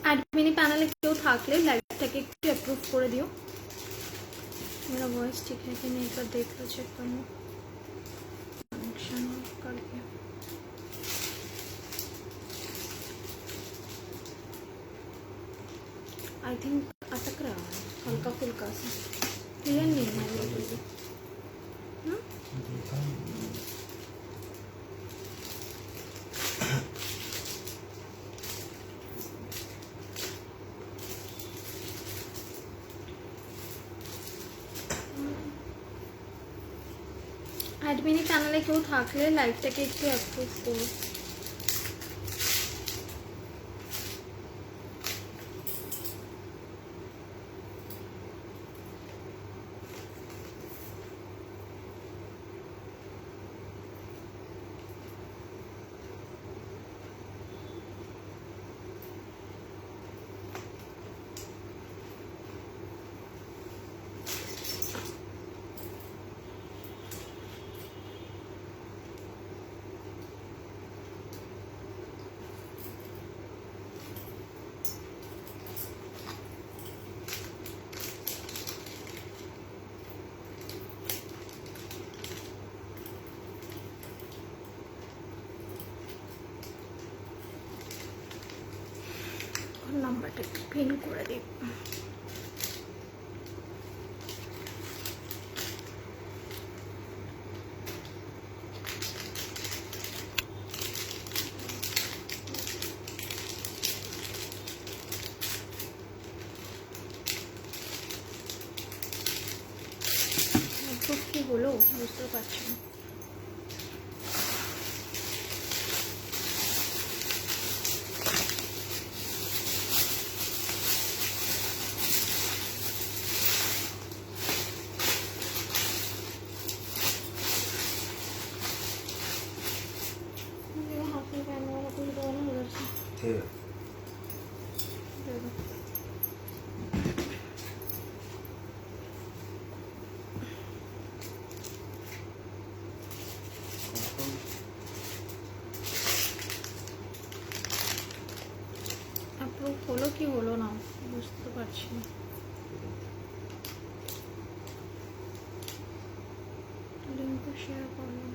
Admin panel क्यों थाकले लाइवटाके एकटू approve करे दिओ। मेरा वॉइस ठीक है कि नहीं, एक बार देख लो, चेक कर लो कनेक्शन करके। आई थिंक अटक रहा है हल्का फुल्का सा, क्लियर नहीं है बिल्कुल भी। एडमिन पैनले क्यों थाकले लाइवटाके एकटू अप्रूव करो। नम्बरটা পিন করে দিই। কি হলো বুঝতে পারছি না। হলো কি হলো না বুঝতে পারছি না। লিংকটা শেয়ার করলাম।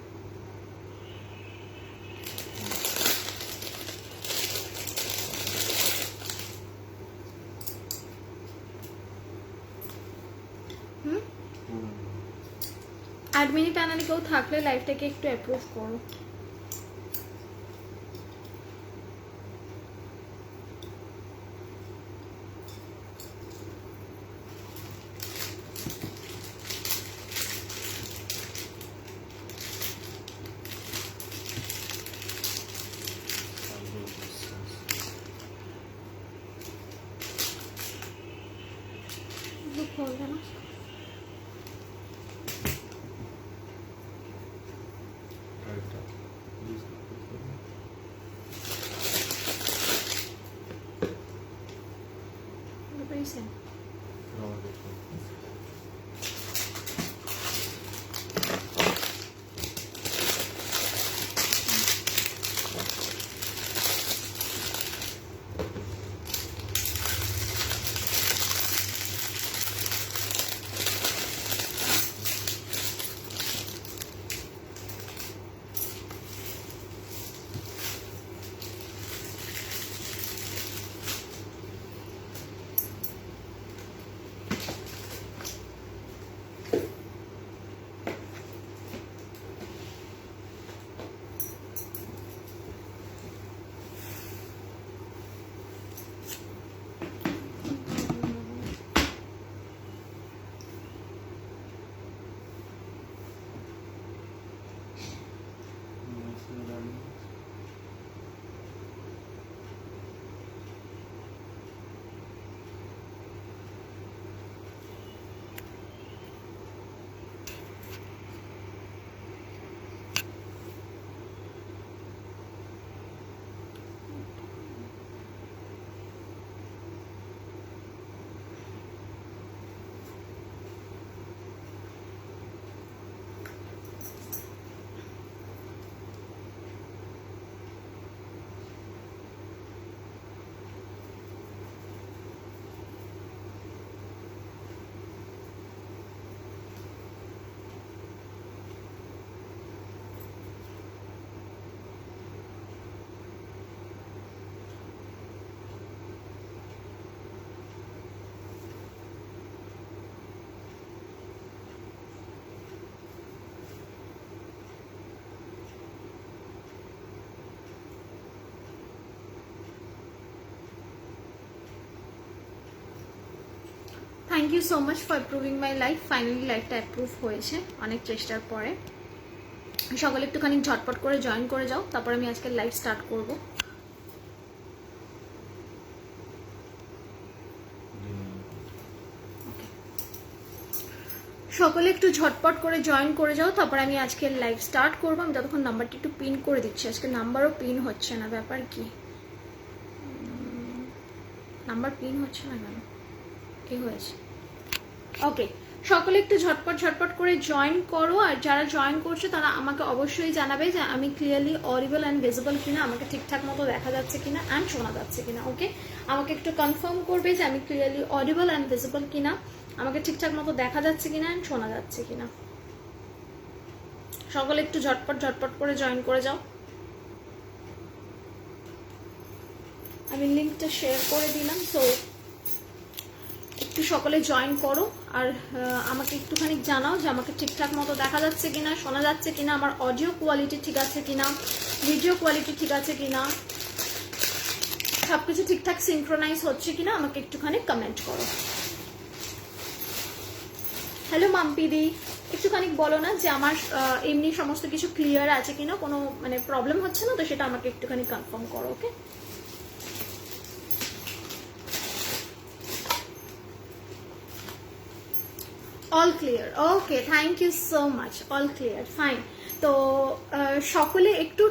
एडमिन पैनले क्यों थाकले लाइवटाके एकटू अप्रूव करो। खोल देना। पैसे thank you so much for approving my life. Finally লাইফটা অ্যাপ্রুভ হয়েছে অনেক চেষ্টার পরে। সকলে একটুখানি ঝটপট করে জয়েন করে যাও, তারপর আমি আজকে লাইভ স্টার্ট করবো। সকলে একটু ঝটপট করে জয়েন করে যাও, তারপর আমি আজকে লাইভ স্টার্ট করবো। আমি ততক্ষণ নাম্বারটি একটু পিন করে দিচ্ছি। আজকে নাম্বারও পিন হচ্ছে না, ব্যাপার কি? নাম্বার পিন হচ্ছে না কেন? কি হয়েছে? ওকে, সকলে একটু ঝটপট ঝটপট করে জয়েন করো। আর যারা জয়েন করছো তারা আমাকে অবশ্যই জানাবে যে আমি ক্লিয়ারলি অডিবল অ্যান্ড ভিজিবল কিনা, আমাকে ঠিকঠাক মতো দেখা যাচ্ছে কিনা অ্যান্ড শোনা যাচ্ছে কিনা। ওকে, আমাকে একটু কনফার্ম করবে যে আমি ক্লিয়ারলি অডিবল অ্যান্ড ভিজিবল কিনা, আমাকে ঠিকঠাক মতো দেখা যাচ্ছে কিনা অ্যান্ড শোনা যাচ্ছে কিনা। সকলে একটু ঝটপট ঝটপট করে জয়েন করে যাও। আমি লিঙ্কটা শেয়ার করে দিলাম, সো একটু সকলে জয়েন করো। আর আমাকে একটুখানি জানাও যে আমাকে ঠিকঠাক মতো দেখা যাচ্ছে কিনা, শোনা যাচ্ছে কিনা, আমার অডিও কোয়ালিটি ঠিক আছে কিনা, ভিডিও কোয়ালিটি ঠিক আছে কিনা, সবকিছু ঠিকঠাক সিনক্রোনাইজ হচ্ছে কিনা আমাকে একটুখানি কমেন্ট করো। হ্যালো মাম্পিদি, একটুখানি বলো না যে আমার এমনি সমস্ত কিছু ক্লিয়ার আছে কিনা, কোনো মানে প্রবলেম হচ্ছে না তো, সেটা আমাকে একটুখানি কনফার্ম করো। Okay, all clear. Okay, thank you so much. All clear, fine. তো সকলে একটু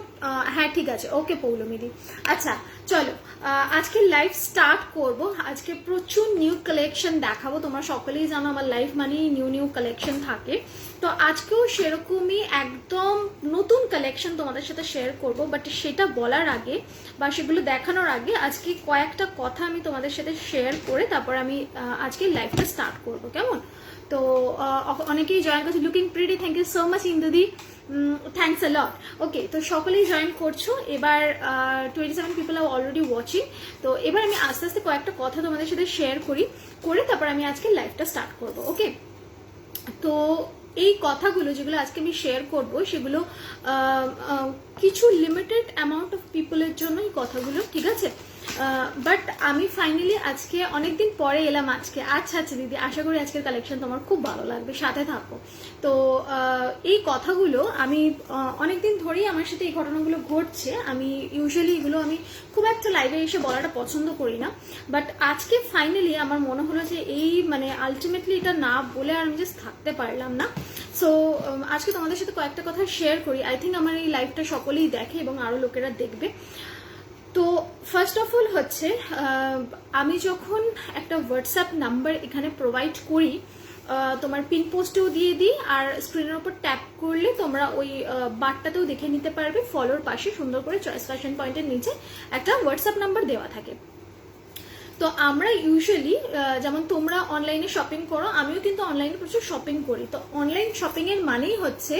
হ্যাঁ ঠিক আছে। ওকে পৌলমিদি, আচ্ছা চলো আজকে লাইভ স্টার্ট করব। আজকে প্রচুর নিউ কালেকশন দেখাবো। তোমরা সকলেই জানো আমার লাইভ মানেই নিউ নিউ কালেকশন থাকে। তো আজকেও সেরকমই একদম নতুন কালেকশন তোমাদের সাথে শেয়ার করব। বাট সেটা বলার আগে বা সেগুলো দেখানোর আগে আজকে কয়েকটা কথা আমি তোমাদের সাথে শেয়ার করে তারপর আমি আজকে লাইভটা স্টার্ট করব, কেমন? তো অনেকেই জয়েন করছে। Looking pretty, thank you so much ইন্দুদি, থ্যাংকস আ লট। ওকে, তো সকলেই জয়েন করছো। এবার 27 পিপল আর অলরেডি ওয়াচিং। তো এবার আমি আস্তে আস্তে কয়েকটা কথা তোমাদের সাথে শেয়ার করে তারপর আমি আজকে লাইভটা স্টার্ট করব। ওকে, তো এই কথাগুলো যেগুলো আজকে আমি শেয়ার করব সেগুলো কিছু লিমিটেড অ্যামাউন্ট অফ পিপলের জন্য এই কথাগুলো, ঠিক আছে? বাট আমি ফাইনালি আজকে অনেকদিন পরে এলাম আজকে। আচ্ছা আচ্ছা দিদি, আশা করি আজকের কালেকশন তোমার খুব ভালো লাগবে, সাথে থাকো। তো এই কথাগুলো আমি অনেকদিন ধরেই আমার সাথে এই ঘটনাগুলো ঘটছে। আমি ইউজুয়ালি এগুলো আমি খুব একটা লাইভে এসে বলাটা পছন্দ করি না, বাট আজকে ফাইনালি আমার মনে হলো যে এই মানে আলটিমেটলি এটা না বলে আর আমি জাস্ট থাকতে পারলাম না। সো আজকে তোমাদের সাথে কয়েকটা কথা শেয়ার করি। আই থিঙ্ক আমার এই লাইভটা সকলেই দেখে এবং আরও লোকেরা দেখবে। তো ফার্স্ট অফ অল হচ্ছে, আমি যখন একটা হোয়াটসঅ্যাপ নাম্বার এখানে প্রোভাইড করি, তোমার পিন পোস্টেও দিয়ে দিই, আর স্ক্রিনের উপর ট্যাপ করলে তোমরা ওই বারটাতেও দেখে নিতে পারবে। ফলোর পাশে সুন্দর করে চয়েস ফ্যাশন পয়েন্টের নিচে একটা হোয়াটসঅ্যাপ নাম্বার দেওয়া থাকে। তো আমরা ইউজুয়ালি যেমন তোমরা অনলাইনে শপিং করো, আমিও কিন্তু অনলাইনে প্রচুর শপিং করি। তো অনলাইন শপিং এর মানেই হচ্ছে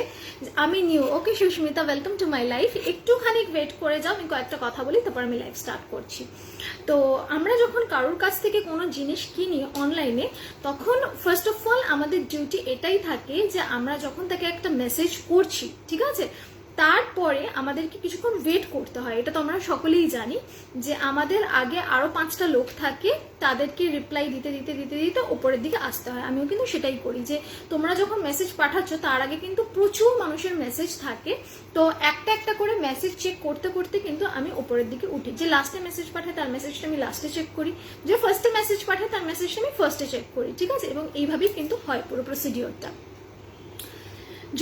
আমি new. Okay Susmita, welcome to my life. একটুখানি ওয়েট করে যাও, আমি কয়েকটা কথা বলি, তারপর আমি লাইভ স্টার্ট করছি। তো আমরা যখন কারোর কাছ থেকে কোনো জিনিস কিনি অনলাইনে, তখন ফার্স্ট অফ অল আমাদের ডিউটি এটাই থাকে যে আমরা যখন তাকে একটা মেসেজ করছি, ঠিক আছে, তারপরে আমাদেরকে কিছুক্ষণ ওয়েট করতে হয়। এটা তো আমরা সকলেই জানি যে আমাদের আগে আরো 5টা লোক থাকে, তাদেরকে রিপ্লাই দিতে দিতে দিতে দিতে উপরের দিকে আসতে হয়। আমিও কিন্তু সেটাই করি, যে তোমরা যখন মেসেজ পাঠাচ্ছ তার আগে কিন্তু প্রচুর মানুষের মেসেজ থাকে। তো একটা একটা করে মেসেজ চেক করতে করতে কিন্তু আমি উপরের দিকে উঠি। যে লাস্টে মেসেজ পাঠায় তার মেসেজটা আমি লাস্টে চেক করি, যে ফার্স্টে মেসেজ পাঠায় তার মেসেজটা আমি ফার্স্টে চেক করি, ঠিক আছে? এবং এইভাবেই কিন্তু হয় পুরো প্রসিডিওরটা।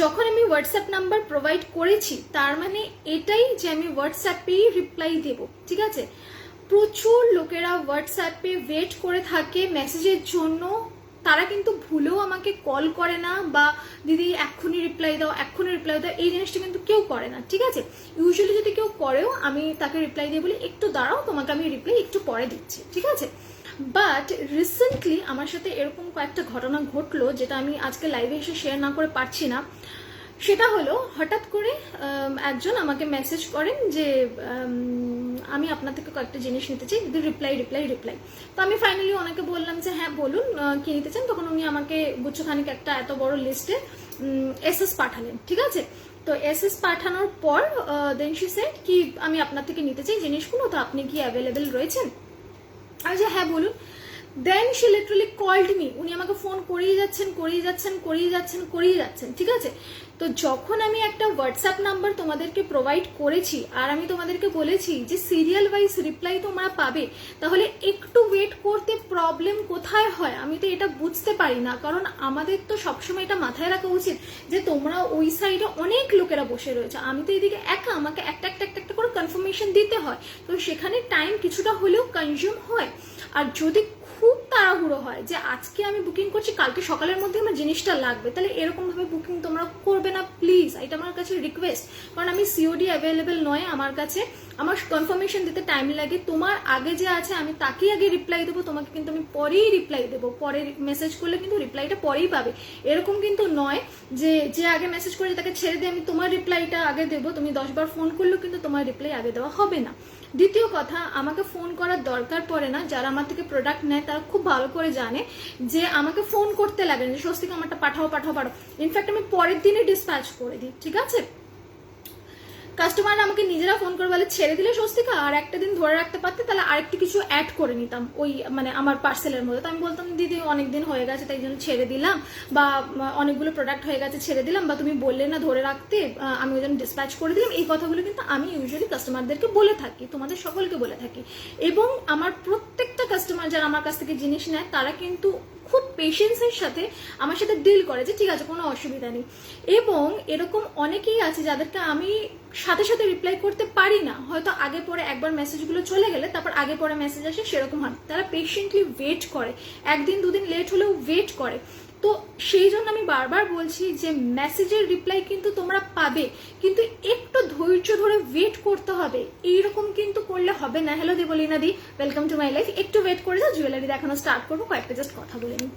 যখন আমি হোয়াটসঅ্যাপ নাম্বার প্রোভাইড করেছি তার মানে এটাই যে আমি হোয়াটসঅ্যাপেই রিপ্লাই দেব, ঠিক আছে? প্রচুর লোকেরা হোয়াটসঅ্যাপে ওয়েট করে থাকে মেসেজের জন্য। তারা কিন্তু ভুলেও আমাকে কল করে না বা দিদি এক্ষুনি রিপ্লাই দাও, এক্ষুনি রিপ্লাই দাও, এই জিনিসটা কিন্তু কেউ করে না, ঠিক আছে? ইউজুয়ালি যদি কেউ করেও আমি তাকে রিপ্লাই দিয়ে বলি একটু দাঁড়াও, তোমাকে আমি রিপ্লাই একটু পরে দিচ্ছি, ঠিক আছে? বাট রিসেন্টলি আমার সাথে এরকম কয়েকটা ঘটনা ঘটলো, যেটা আমি আজকে লাইভে এসে শেয়ার না করে পারছি না। সেটা হলো, হঠাৎ করে একজন আমাকে মেসেজ করেন যে আমি আপনার থেকে কয়েকটা জিনিস নিতে চাই, যদি রিপ্লাই রিপ্লাই রিপ্লাই। তো আমি ফাইনালি ওনাকে বললাম যে হ্যাঁ বলুন কি নিতে চান। তখন উনি আমাকে গুচ্ছখানিক একটা এত বড় লিস্টে এসএস পাঠালেন, ঠিক আছে? তো এসএস পাঠানোর পর দেন শি সেড কি আমি আপনার থেকে নিতে চাই জিনিসগুলো, তো আপনি কি অ্যাভেলেবেল রয়েছেন? আমি যে হ্যাঁ বলুন। Then she literally called me, উনি আমাকে ফোন করেই যাচ্ছেন, ঠিক আছে। তো যখন আমি একটা হোয়াটসঅ্যাপ নাম্বার তোমাদেরকে প্রোভাইড করেছি আর আমি তোমাদেরকে বলেছি যে সিরিয়াল ওয়াইজ রিপ্লাই তোমরা পাবে, তাহলে একটু ওয়েট করতে প্রবলেম কোথায় হয় আমি তো এটা বুঝতে পারি না। কারণ আমাদের তো সবসময় এটা মাথায় রাখা উচিত যে তোমরা ওই সাইডে অনেক লোকেরা বসে রয়েছে, আমি তো এদিকে একা, আমাকে একটা করে কনফার্মেশন দিতে হয়, তো সেখানে টাইম কিছুটা হলেও কনজিউম হয়। আর যদি খুব তাড়াহুড়ো হয় যে আজকে আমি বুকিং করছি কালকে সকালের মধ্যে আমার জিনিসটা লাগবে, তাহলে এরকম ভাবে বুকিং তোমরা করবে না প্লিজ, এটা আমার কাছে রিকোয়েস্ট। কারণ আমি সিওডি অ্যাভেলেবেল নয় আমার কাছে, আমার কনফার্মেশন দিতে টাইম লাগে। তোমার আগে যে আছে আমি তাকেই আগে রিপ্লাই দেবো, তোমাকে কিন্তু আমি পরেই রিপ্লাই দেবো, পরে মেসেজ করলে কিন্তু রিপ্লাইটা পরেই পাবে। এরকম কিন্তু নয় যে যে আগে মেসেজ করেছে তাকে ছেড়ে দিয়ে আমি তোমার রিপ্লাইটা আগে দেবো, তুমি 10 বার ফোন করলেও কিন্তু তোমার রিপ্লাই আগে দেওয়া হবে না। দ্বিতীয় কথা, আমাকে ফোন করার দরকার পড়ে না, যারা আমার থেকে প্রোডাক্ট নেয় তারা খুব ভালো করে জানে যে আমাকে ফোন করতে লাগে না যে স্বস্তিকা আমারটা পাঠাও। ইনফ্যাক্ট আমি পরের দিনে ডিসপ্যাচ করে দিই, ঠিক আছে। কাস্টমার আমাকে নিজেরা ফোন করে বলে ছেড়ে দিলে স্বস্তিকা, আর একটা দিন ধরে রাখতে পারতে তাহলে আরেকটু কিছু অ্যাড করে নিতাম ওই মানে আমার পার্সেলের মধ্যে। তো আমি বলতাম দিদি অনেকদিন হয়ে গেছে তাই জন্য ছেড়ে দিলাম, বা অনেকগুলো প্রোডাক্ট হয়ে গেছে ছেড়ে দিলাম, বা তুমি বললে না ধরে রাখতে আমি ওই জন্য ডিসপ্যাচ করে দিলাম। এই কথাগুলো কিন্তু আমি ইউজুয়ালি কাস্টমারদেরকে বলে থাকি, তোমাদের সকলকে বলে থাকি। এবং আমার প্রত্যেকটা কাস্টমার যারা আমার কাছ থেকে জিনিস নেয় তারা কিন্তু খুব পেশেন্সের সাথে আমার সাথে ডিল করে যে ঠিক আছে কোনো অসুবিধা নেই। এবং এরকম অনেকেই আছে যাদেরকে আমি সাথে সাথে রিপ্লাই করতে পারি না, হয়তো আগে পরে একবার মেসেজগুলো চলে গেলে তারপর আগে পরে মেসেজ আসে, সেরকম হয়। তারা পেশেন্টলি ওয়েট করে, একদিন দুদিন লেট হলেও ওয়েট করে। তো সেই জন্য আমি বারবার বলছি যে মেসেজের রিপ্লাই কিন্তু তোমরা পাবে, কিন্তু একটু ধৈর্য ধরে ওয়েট করতে হবে। এইরকম কিন্তু করলে হবে না। Hello Debleena di, welcome to my life. একটু ওয়েট করে যাও, জুয়েলারি দেখানো স্টার্ট করবো, কয়েকটা জাস্ট কথা বলে নিই।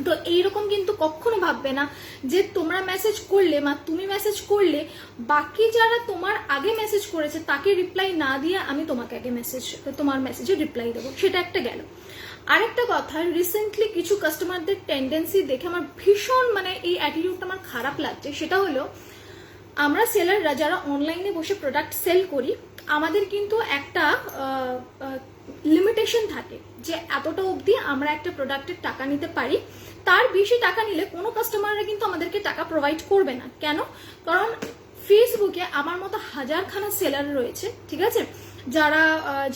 তো এইরকম কিন্তু কখনো ভাববে না যে তোমরা মেসেজ করলে বা তুমি মেসেজ করলে বাকি যারা তোমার আগে মেসেজ করেছে তাকে রিপ্লাই না দিয়ে আমি তোমাকে আগে তোমার মেসেজে রিপ্লাই দেবো, সেটা একটা গেল। আরেকটা কথা, রিসেন্টলি কিছু কাস্টমারদের টেন্ডেন্সি দেখে আমার ভীষণ মানে এই অ্যাটিটিউডটা আমার খারাপ লাগছে। সেটা হলো আমরা সেলাররা যারা অনলাইনে বসে প্রোডাক্ট সেল করি আমাদের কিন্তু একটা লিমিটেশন থাকে যে এতটা অবধি আমরা একটা প্রোডাক্টের টাকা নিতে পারি, তার বেশি টাকা নিলে কোনো কাস্টমাররা কিন্তু আমাদেরকে টাকা প্রোভাইড করবে না। কেন? কারণ ফেসবুকে আমার মতো হাজারখানা সেলার রয়েছে, ঠিক আছে, যারা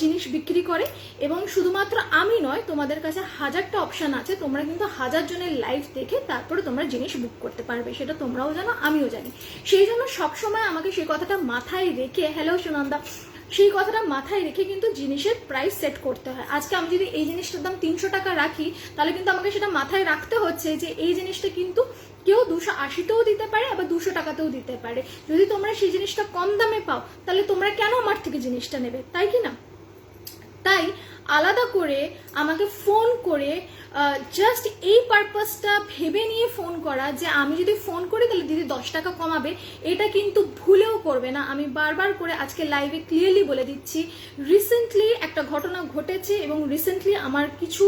জিনিস বিক্রি করে। এবং শুধুমাত্র আমি নয়, তোমাদের কাছে হাজারটা অপশন আছে, তোমরা কিন্তু 1000 জনের লাইভ দেখে তারপরে তোমরা জিনিস বুক করতে পারবে, সেটা তোমরাও জানো আমিও জানি। সেই জন্য সবসময় আমাকে সেই কথাটা মাথায় রেখে, হ্যালো সুনন্দা, সেই কথাটা মাথায় রেখে কিন্তু জিনিসের প্রাইস সেট করতে হয়। আজকে আমি যদি এই জিনিসটার দাম 300 টাকা রাখি তাহলে কিন্তু আমাকে সেটা মাথায় রাখতে হচ্ছে যে এই জিনিসটা কিন্তু কেউ 280তেও দিতে পারে, আবার 200 টাকাতেও দিতে পারে। যদি তোমরা সেই জিনিসটা কম দামে পাও তাহলে তোমরা কেন আমার থেকে জিনিসটা নেবে, তাই কি না? তাই আলাদা করে আমাকে ফোন করে জাস্ট এই পারপাসটা ভেবে নিয়ে ফোন করা যে আমি যদি ফোন করি তাহলে দিদি 10 টাকা কমাবে, এটা কিন্তু ভুলেও করবে না। আমি বারবার করে আজকে লাইভে ক্লিয়ারলি বলে দিচ্ছি, রিসেন্টলি একটা ঘটনা ঘটেছে এবং রিসেন্টলি আমার কিছু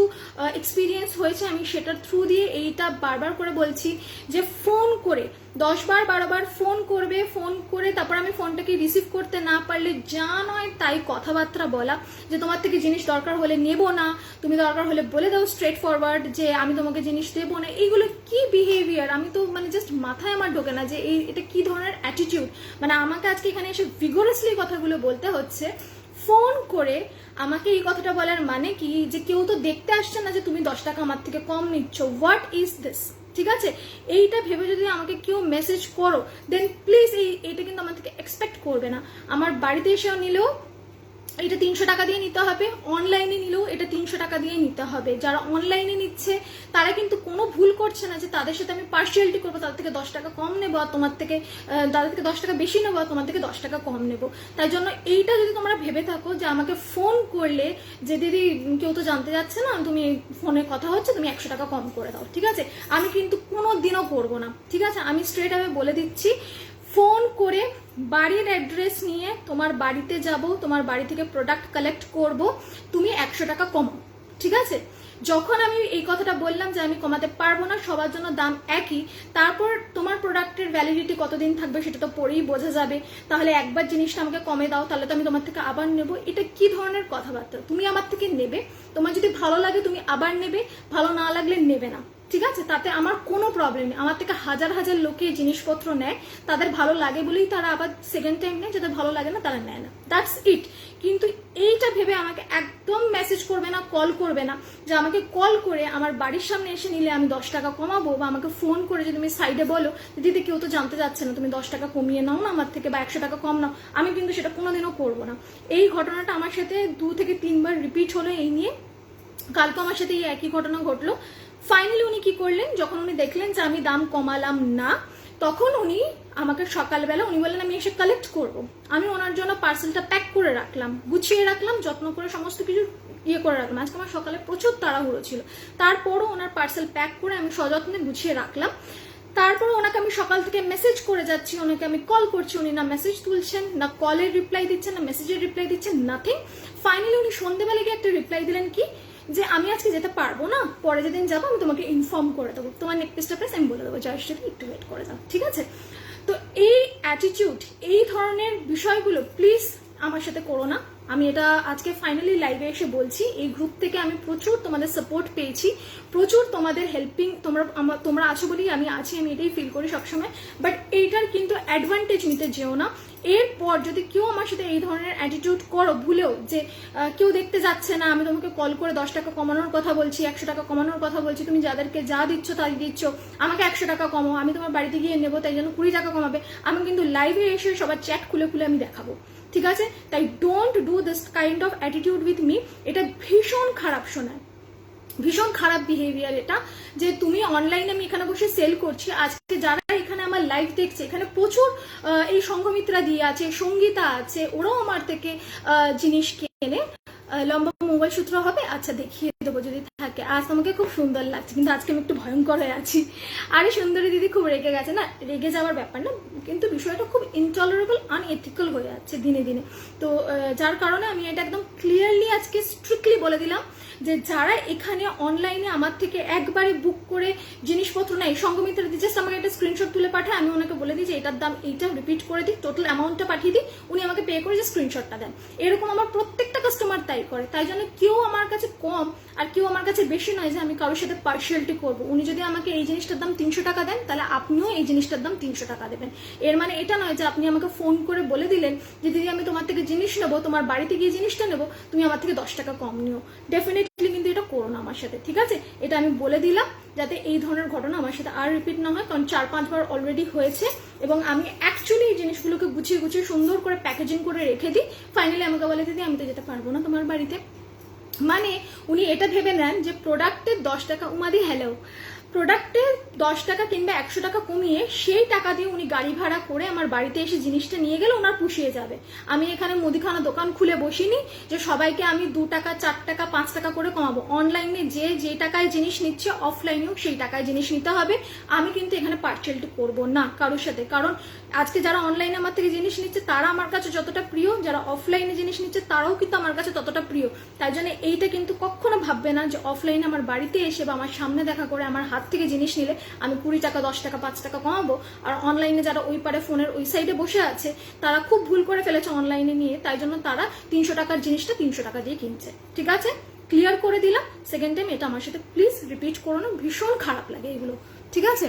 এক্সপিরিয়েন্স হয়েছে, আমি সেটার থ্রু দিয়ে এইটা বারবার করে বলছি যে ফোন করে 10 বার 12 বার ফোন করবে, ফোন করে তারপর আমি ফোনটাকে রিসিভ করতে না পারলে যা নয় তাই কথাবার্তা বলা যে তোমার থেকে জিনিস দরকার হলে নেব না, তুমি দরকার হলে বলে দাও স্ট্রেট ফরওয়ার্ড যে আমি তোমাকে জিনিস দেবো না। এইগুলো কি বিহেভিয়ার? আমি তো মানে জাস্ট মাথায় আমার ঢোকে না যে এটা কি ধরনের অ্যাটিটিউড। মানে আমাকে আজকে এখানে এসে ভিগোরাসলি কথাগুলো বলতে হচ্ছে। ফোন করে আমাকে এই কথাটা বলার মানে কি যে কেউ তো দেখতে আসছে না যে তুমি 10 টাকা আমার থেকে কম নিচ্ছ, হোয়াট ইজ দিস? ঠিক আছে, এইটা ভেবে যদি আমাকে কেউ মেসেজ করো দেন প্লিজ এইটা কিন্তু আমার থেকে এক্সপেক্ট করবে না। আমার বাড়িতে এসেও নিলেও এটা 300 টাকা দিয়ে নিতে হবে, অনলাইনে নিলেও এটা 300 টাকা দিয়ে নিতে হবে। যারা অনলাইনে নিচ্ছে তারা কিন্তু কোনো ভুল করছে না যে তাদের সাথে আমি পার্সিয়ালিটি করবো, তাদের থেকে 10 টাকা কম নেবো আর তোমার থেকে তাদের থেকে 10 টাকা বেশি নেবো আর তোমার থেকে 10 টাকা কম নেবো। তাই জন্য এইটা যদি তোমরা ভেবে থাকো যে আমাকে ফোন করলে যে দিদি কেউ তো জানতে যাচ্ছে না, তুমি ফোনে কথা হচ্ছে, তুমি 100 টাকা কম করে দাও, ঠিক আছে, আমি কিন্তু কোনো দিনও করবো না। ঠিক আছে, আমি স্ট্রেট আমি বলে দিচ্ছি, ফোন করে বাড়ির অ্যাড্রেস নিয়ে তোমার বাড়িতে যাব, তোমার বাড়ি থেকে প্রোডাক্ট কালেক্ট করব, তুমি 100 টাকা কমাও, ঠিক আছে। যখন আমি এই কথাটা বললাম যে আমি কমাতে পারবো না, সবার জন্য দাম একই, তারপর তোমার প্রোডাক্টের ভ্যালিডিটি কতদিন থাকবে সেটা তো পরেই বোঝা যাবে। তাহলে একবার জিনিসটা আমাকে কমে দাও, তাহলে তো আমি তোমার থেকে আবার নেব। এটা কি ধরনের কথাবার্তা? তুমি আমার থেকে নেবে, তোমার যদি ভালো লাগে তুমি আবার নেবে, ভালো না লাগলে নেবে না, ঠিক আছে? তাতে আমার কোনো প্রবলেম নেই। আমার থেকে হাজার হাজার লোকে জিনিসপত্র নেয়, তাদের ভালো লাগে বলেই তারা আবার সেকেন্ড টাইম নেয়, যাদের ভালো লাগে না তারা নেয় না, দ্যাটস ইট। কিন্তু এইটা ভেবে আমাকে একদম মেসেজ করবে না, কল করবে না, যে আমাকে কল করে আমার বাড়ির সামনে এসে নিলে আমি 10 টাকা কমাবো, বা আমাকে ফোন করে যদি তুমি সাইডে বলো দিদি কেউ তো জানতে যাচ্ছে না, তুমি 10 টাকা কমিয়ে নাও না আমার থেকে, বা 100 টাকা কম নাও, আমি কিন্তু সেটা কোনোদিনও করবো না। এই ঘটনাটা আমার সাথে 2 থেকে 3 বার রিপিট হলো এই নিয়ে। কালকে আমার সাথে এই একই ঘটনা ঘটলো। ফাইনালি উনি কি করলেন, যখন উনি দেখলেন যে আমি দাম কমালাম না, তখন উনি আমাকে সকালবেলা উনি বললেন আমি এসে কালেক্ট করব। আমি ওনার জন্য পার্সেলটা প্যাক করে রাখলাম, গুছিয়ে রাখলাম, যত্ন করে সমস্ত কিছু ইয়ে করে রাখলাম। আজকে আমার সকালে প্রচুর তাড়াহুড়ো ছিল, তারপরও ওনার পার্সেল প্যাক করে আমি সযত্নে গুছিয়ে রাখলাম। তারপরে ওনাকে আমি সকাল থেকে মেসেজ করে যাচ্ছি, ওনাকে আমি কল করছি, উনি না মেসেজ তুলছেন, না কলের রিপ্লাই দিচ্ছেন, না মেসেজের রিপ্লাই দিচ্ছেন, নাথিং। ফাইনালি উনি সন্ধ্যেবেলা গিয়ে একটা রিপ্লাই দিলেন কি, যে আমি আজকে যেতে পারবো না, পরে যেদিন যাবো আমি তোমাকে ইনফর্ম করে দেবো, তোমার নেক পিসটা প্রেস আমি বলে দেবো, জয়শ্রীকে একটু ওয়েট করে দাও, ঠিক আছে? তো এই অ্যাটিটিউড, এই ধরনের বিষয়গুলো প্লিজ আমার সাথে করো না। আমি এটা আজকে ফাইনালি লাইভে এসে বলছি। এই গ্রুপ থেকে আমি প্রচুর তোমাদের সাপোর্ট পেয়েছি, প্রচুর তোমাদের হেল্পিং তোমরা আছো বলেই আমি আছি, আমি এটাই ফিল করি সবসময়। বাট এইটার কিন্তু অ্যাডভান্টেজ নিতে যেও না। এরপর যদি কেউ আমার সাথে এই ধরনের অ্যাটিটিউড করো ভুলেও, যে কেউ দেখতে যাচ্ছে না, আমি তোমাকে কল করে 10 টাকা কমানোর কথা বলছি, 100 টাকা কমানোর কথা বলছি, তুমি যাদেরকে যা দিচ্ছ তাই দিচ্ছ, আমাকে 100 টাকা কমো, আমি তোমার বাড়িতে গিয়ে নেবো তাই জন্য 20 টাকা কমাবে, আমি কিন্তু লাইভে এসে সবার চ্যাট খুলে খুলে আমি দেখাবো, ঠিক আছে? তাই don't do this kind of attitude with me. এটা ভীষণ খারাপ শোনায়, ভীষণ খারাপ বিহেভিয়ার এটা। যে তুমি অনলাইনে আমি এখানে বসে সেল করছি, আজকে যারা এখানে আমার লাইভ দেখছে, এখানে প্রচুর এই সংঘমিত্রা দিয়ে আছে, সঙ্গীতা আছে, ওরাও আমার থেকে জিনিস কেনে। লম্বা মোবাইল সূত্র হবে, আচ্ছা দেখিয়ে দেবো যদি থাকে। আজ আমাকে খুব সুন্দর লাগছে, কিন্তু আজকে আমি একটু ভয়ঙ্কর হয়ে আছি। আরে সুন্দরী দিদি খুব রেগে গেছে, না রেগে যাওয়ার ব্যাপার না, কিন্তু বিষয়টা খুব ইনটলারেবল, আনএথিক্যাল হয়ে যাচ্ছে দিনে দিনে। তো যার কারণে আমি এটা একদম ক্লিয়ারলি আজকে স্ট্রিক্টলি বলে দিলাম যে যারা এখানে অনলাইনে আমার থেকে একবারে বুক করে জিনিসপত্র নেয়, সংঘমিত্রা দি জাস্ট আমাকে একটা স্ক্রিনশট তুলে পাঠায়, আমি ওনাকে বলে দিই যে এটার দাম এইটা, রিপিট করে দিই, টোটাল অ্যামাউন্টটা পাঠিয়ে দিই, উনি আমাকে পে করে যে স্ক্রিনশটটা দেন। এরকম আমার প্রত্যেকটা কাস্টমার তাই করে। তাই জন্য কেউ আমার কাছে কম আর কেউ আমার কাছে বেশি নয় যে আমি কারোর সাথে পার্সিয়ালিটি করবো। উনি যদি আমাকে এই জিনিসটার দাম 300 টাকা দেন, তাহলে আপনিও এই জিনিসটার দাম 300 টাকা দেবেন। এর মানে এটা নয় যে আপনি আমাকে ফোন করে বলে দিলেন যে দিদি আমি তোমার থেকে জিনিস নেবো, তোমার বাড়িতে গিয়ে জিনিসটা নেবো, তুমি আমার থেকে 10 টাকা কম নিও। ডেফিনেটলি কিন্তু এটা করো না আমার সাথে, ঠিক আছে? এটা আমি বলে দিলাম যাতে এই ধরনের ঘটনা আমার সাথে আর রিপিট না হয়, কারণ 4-5 বার অলরেডি হয়েছে। এবং আমি অ্যাকচুয়ালি এই জিনিসগুলোকে গুছিয়ে গুছিয়ে সুন্দর করে প্যাকেজিং করে রেখে দিই। ফাইনালি আমাকে বলে দিদি আমি তো যেতে পারবো না তোমার বাড়িতে। মানে উনি এটা ভেবে নেন যে প্রোডাক্টের 10 টাকা, উমাদি হ্যালো, প্রোডাক্টের 10 টাকা কিংবা 100 টাকা কমিয়ে সেই টাকা দিয়ে উনি গাড়ি ভাড়া করে আমার বাড়িতে এসে জিনিসটা নিয়ে গেলে ওনার পুষিয়ে যাবে। আমি এখানে মুদিখানা দোকান খুলে বসিনি যে সবাইকে আমি 2 টাকা 4 টাকা 5 টাকা করে কমাবো। অনলাইনে যে টাকায় জিনিস নিচ্ছে, অফলাইনেও সেই টাকায় জিনিস নিতে হবে। আমি কিন্তু এখানে পার্সিয়ালিটি করবো না কারোর সাথে, কারণ আজকে যারা অনলাইনে আমার থেকে জিনিস নিচ্ছে তারা আমার কাছে যতটা প্রিয়, যারা অফলাইনে জিনিস নিচ্ছে তারাও কিন্তু আমার কাছে ততটা প্রিয়। তাই জন্য এইটা কিন্তু কখনো ভাববে না যে অফলাইনে আমার বাড়িতে এসে বা আমার সামনে দেখা করে আমার হাত থেকে জিনিস নিলে আমি 20 টাকা 10 টাকা 5 টাকা কমাবো। আর অনলাইনে যারা ওই পারে ফোনের ওই সাইডে বসে আছে তারা খুব ভুল করে ফেলেছে অনলাইনে নিয়ে, তাই জন্য তারা 300 টাকার জিনিসটা 300 টাকা দিয়ে কিনছে, ঠিক আছে? ক্লিয়ার করে দিলাম। সেকেন্ড টাইম এটা আমার সাথে প্লিজ রিপিট করো না, ভীষণ খারাপ লাগে এগুলো, ঠিক আছে?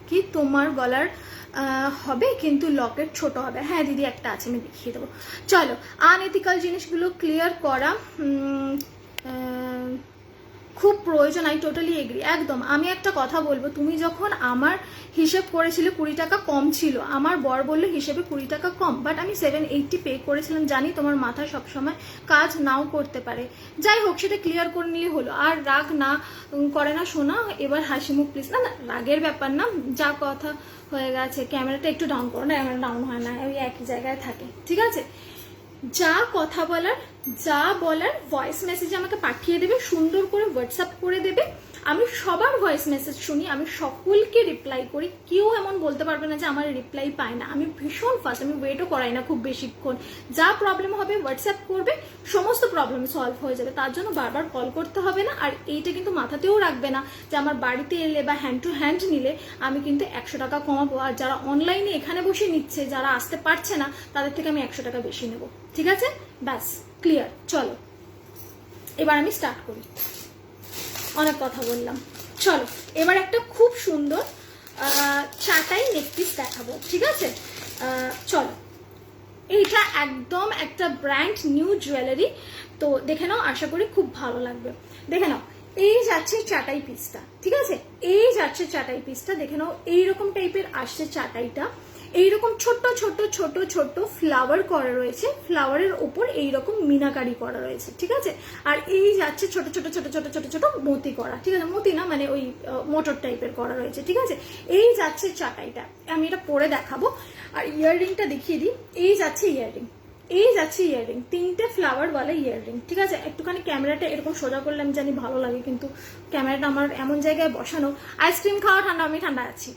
কি তোমার গলার হবে কিন্তু লকেট ছোট হবে? হ্যাঁ দিদি একটা আছে, আমি দেখিয়ে দেবো। চলো, আনএথিক্যাল জিনিসগুলো ক্লিয়ার করা খুব প্রয়োজন। আই টোটালি এগ্রি, একদম। আমি একটা কথা বলবো, তুমি যখন আমার হিসেব করেছিলে 20 টাকা কম ছিল, আমার বর বললো হিসেবে 20 টাকা কম, বাট আমি 780 পে করেছিলাম। জানি তোমার মাথায় সবসময় কাজ নাও করতে পারে, যাই হোক সেটা ক্লিয়ার করে নিলে হলো। আর রাগ না করে না শোনা, এবার হাসি মুখ প্লিজ। না না, রাগের ব্যাপার না, যা কথা হয়ে গেছে। ক্যামেরাটা একটু ডাউন করো না, ক্যামেরা ডাউন হয় না, ওই একই জায়গায় থাকে, ঠিক আছে? যা কথা বলার, যা বলার ভয়েস মেসেজে আমাকে পাঠিয়ে দেবে, সুন্দর করে হোয়াটসঅ্যাপ করে দেবে। আমি সবার ভয়েস মেসেজ শুনি, আমি সকলকে রিপ্লাই করি, কেউ এমন বলতে পারবে না যে আমার রিপ্লাই পায় না। আমি ভীষণ ফাস্ট, আমি ওয়েটও করাই না খুব বেশিক্ষণ। যা প্রবলেম হবে হোয়াটসঅ্যাপ করবে, সমস্ত প্রবলেম সলভ হয়ে যাবে, তার জন্য বারবার কল করতে হবে না। আর এইটা কিন্তু মাথাতেও রাখবে না যে আমার বাড়িতে এলে বা হ্যান্ড টু হ্যান্ড নিলে আমি কিন্তু 100 টাকা কমাবো, আর যারা অনলাইনে এখানে বসে নিচ্ছে, যারা আসতে পারছে না, তাদের থেকে আমি 100 টাকা বেশি নেব। ঠিক আছে, ব্যাস ক্লিয়ার। চলো এবার আমি স্টার্ট করি, অনেক কথা বললাম। চলো এবার একটা খুব সুন্দর চাটাই নেকপিস দেখাবো। ঠিক আছে, চলো এইটা একদম একটা ব্র্যান্ড নিউ জুয়েলারি, তো দেখে নাও, আশা করি খুব ভালো লাগবে। দেখে নাও, এই যাচ্ছে চাটাই পিসটা। ঠিক আছে, এই যাচ্ছে চাটাই পিসটা, দেখে নাও এইরকম টাইপের আসছে চাটাইটা। এইরকম ছোট্ট ছোট্ট ছোট ছোট ফ্লাওয়ার করা রয়েছে, ফ্লাওয়ারের ওপর এইরকম মিনাকারি করা রয়েছে। ঠিক আছে, আর এই যাচ্ছে ছোট ছোট ছোট ছোট ছোট ছোট মতি করা। ঠিক আছে, মতি না মানে ওই মোটর টাইপের করা রয়েছে। ঠিক আছে, এই যাচ্ছে চাটাইটা, আমি এটা পরে দেখাবো। আর ইয়াররিংটা দেখিয়ে দিই, এই যাচ্ছে ইয়াররিং, এই যাচ্ছে ইয়াররিং, 3টে ফ্লাওয়ার ওয়ালা ইয়াররিং। ঠিক আছে, একটুখানি ক্যামেরাটা এরকম সোজা করলে আমি জানি ভালো লাগে, কিন্তু ক্যামেরাটা আমার এমন জায়গায় বসানো। আইসক্রিম খাওয়া ঠান্ডা, আমি ঠান্ডা আছি।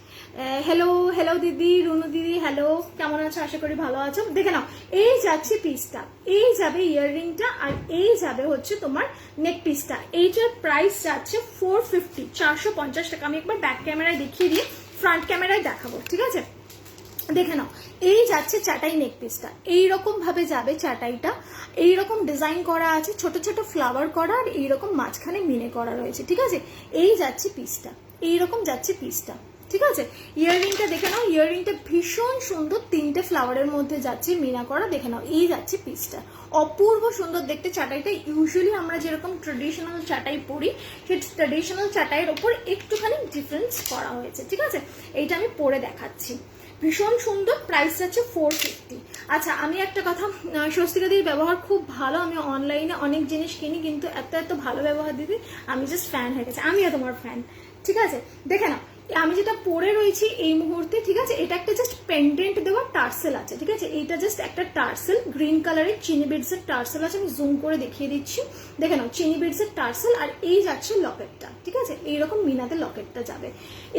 হ্যালো হ্যালো দিদি, রুনু দিদি, হ্যালো, কেমন আছো? আশা করি ভালো আছো। দেখে নাও, এই যাচ্ছে পিসটা, এই যাবে ইয়াররিংটা, আর এই যাবে হচ্ছে তোমার নেক পিসটা। এইটার প্রাইস যাচ্ছে 450, 450 টাকা। আমি একবার ব্যাক ক্যামেরায় দেখিয়ে দিই, ফ্রন্ট ক্যামেরায় দেখাবো। ঠিক আছে, দেখে নাও, এই যাচ্ছে চাটাই নেক পিসটা, এইরকম ভাবে যাবে চাটাইটা, এইরকম ডিজাইন করা আছে, ছোট ছোট ফ্লাওয়ার করা, আর এইরকম মাঝখানে মিনে করা রয়েছে। ঠিক আছে, এই যাচ্ছে পিসটা, এইরকম যাচ্ছে পিসটা। ঠিক আছে, ইয়াররিংটা দেখে নাও, ইয়াররিংটা ভীষণ সুন্দর, 3টে ফ্লাওয়ারের মধ্যে যাচ্ছে মিনা করা। দেখে নাও, এই যাচ্ছে পিসটা, অপূর্ব সুন্দর দেখতে চাটাইটা। ইউজুয়ালি আমরা যেরকম ট্রেডিশনাল চাটাই পরি, সেই ট্রেডিশনাল চাটাইয়ের ওপর একটুখানি ডিফারেন্স করা হয়েছে। ঠিক আছে, এইটা আমি পরে দেখাচ্ছি, ভীষণ সুন্দর। প্রাইস আছে 450। আচ্ছা, আমি একটা কথা, স্বস্তিকাদির ব্যবহার খুব ভালো, আমি অনলাইনে অনেক জিনিস কিনি, কিন্তু এত এত ভালো ব্যবহার দিদি, আমি জাস্ট ফ্যান হয়ে গেছে, আমিও তোমার ফ্যান। ঠিক আছে, দেখে নাও, আমি যেটা পরে রয়েছি এই মুহূর্তে, ঠিক আছে, এটা একটা জাস্ট পেন্ডেন্ট দেওয়া টার্সেল আছে। ঠিক আছে, এইটা জাস্ট একটা টার্সেল, গ্রিন কালারের চিনি বিডস এর টার্সেল আছে, আমি জুম করে দেখিয়ে দিচ্ছি। দেখে নাও, চিনি বিডস এর টার্সেল, আর এই যাচ্ছে লকেটটা। ঠিক আছে, এইরকম মিনাতে লকেটটা যাবে।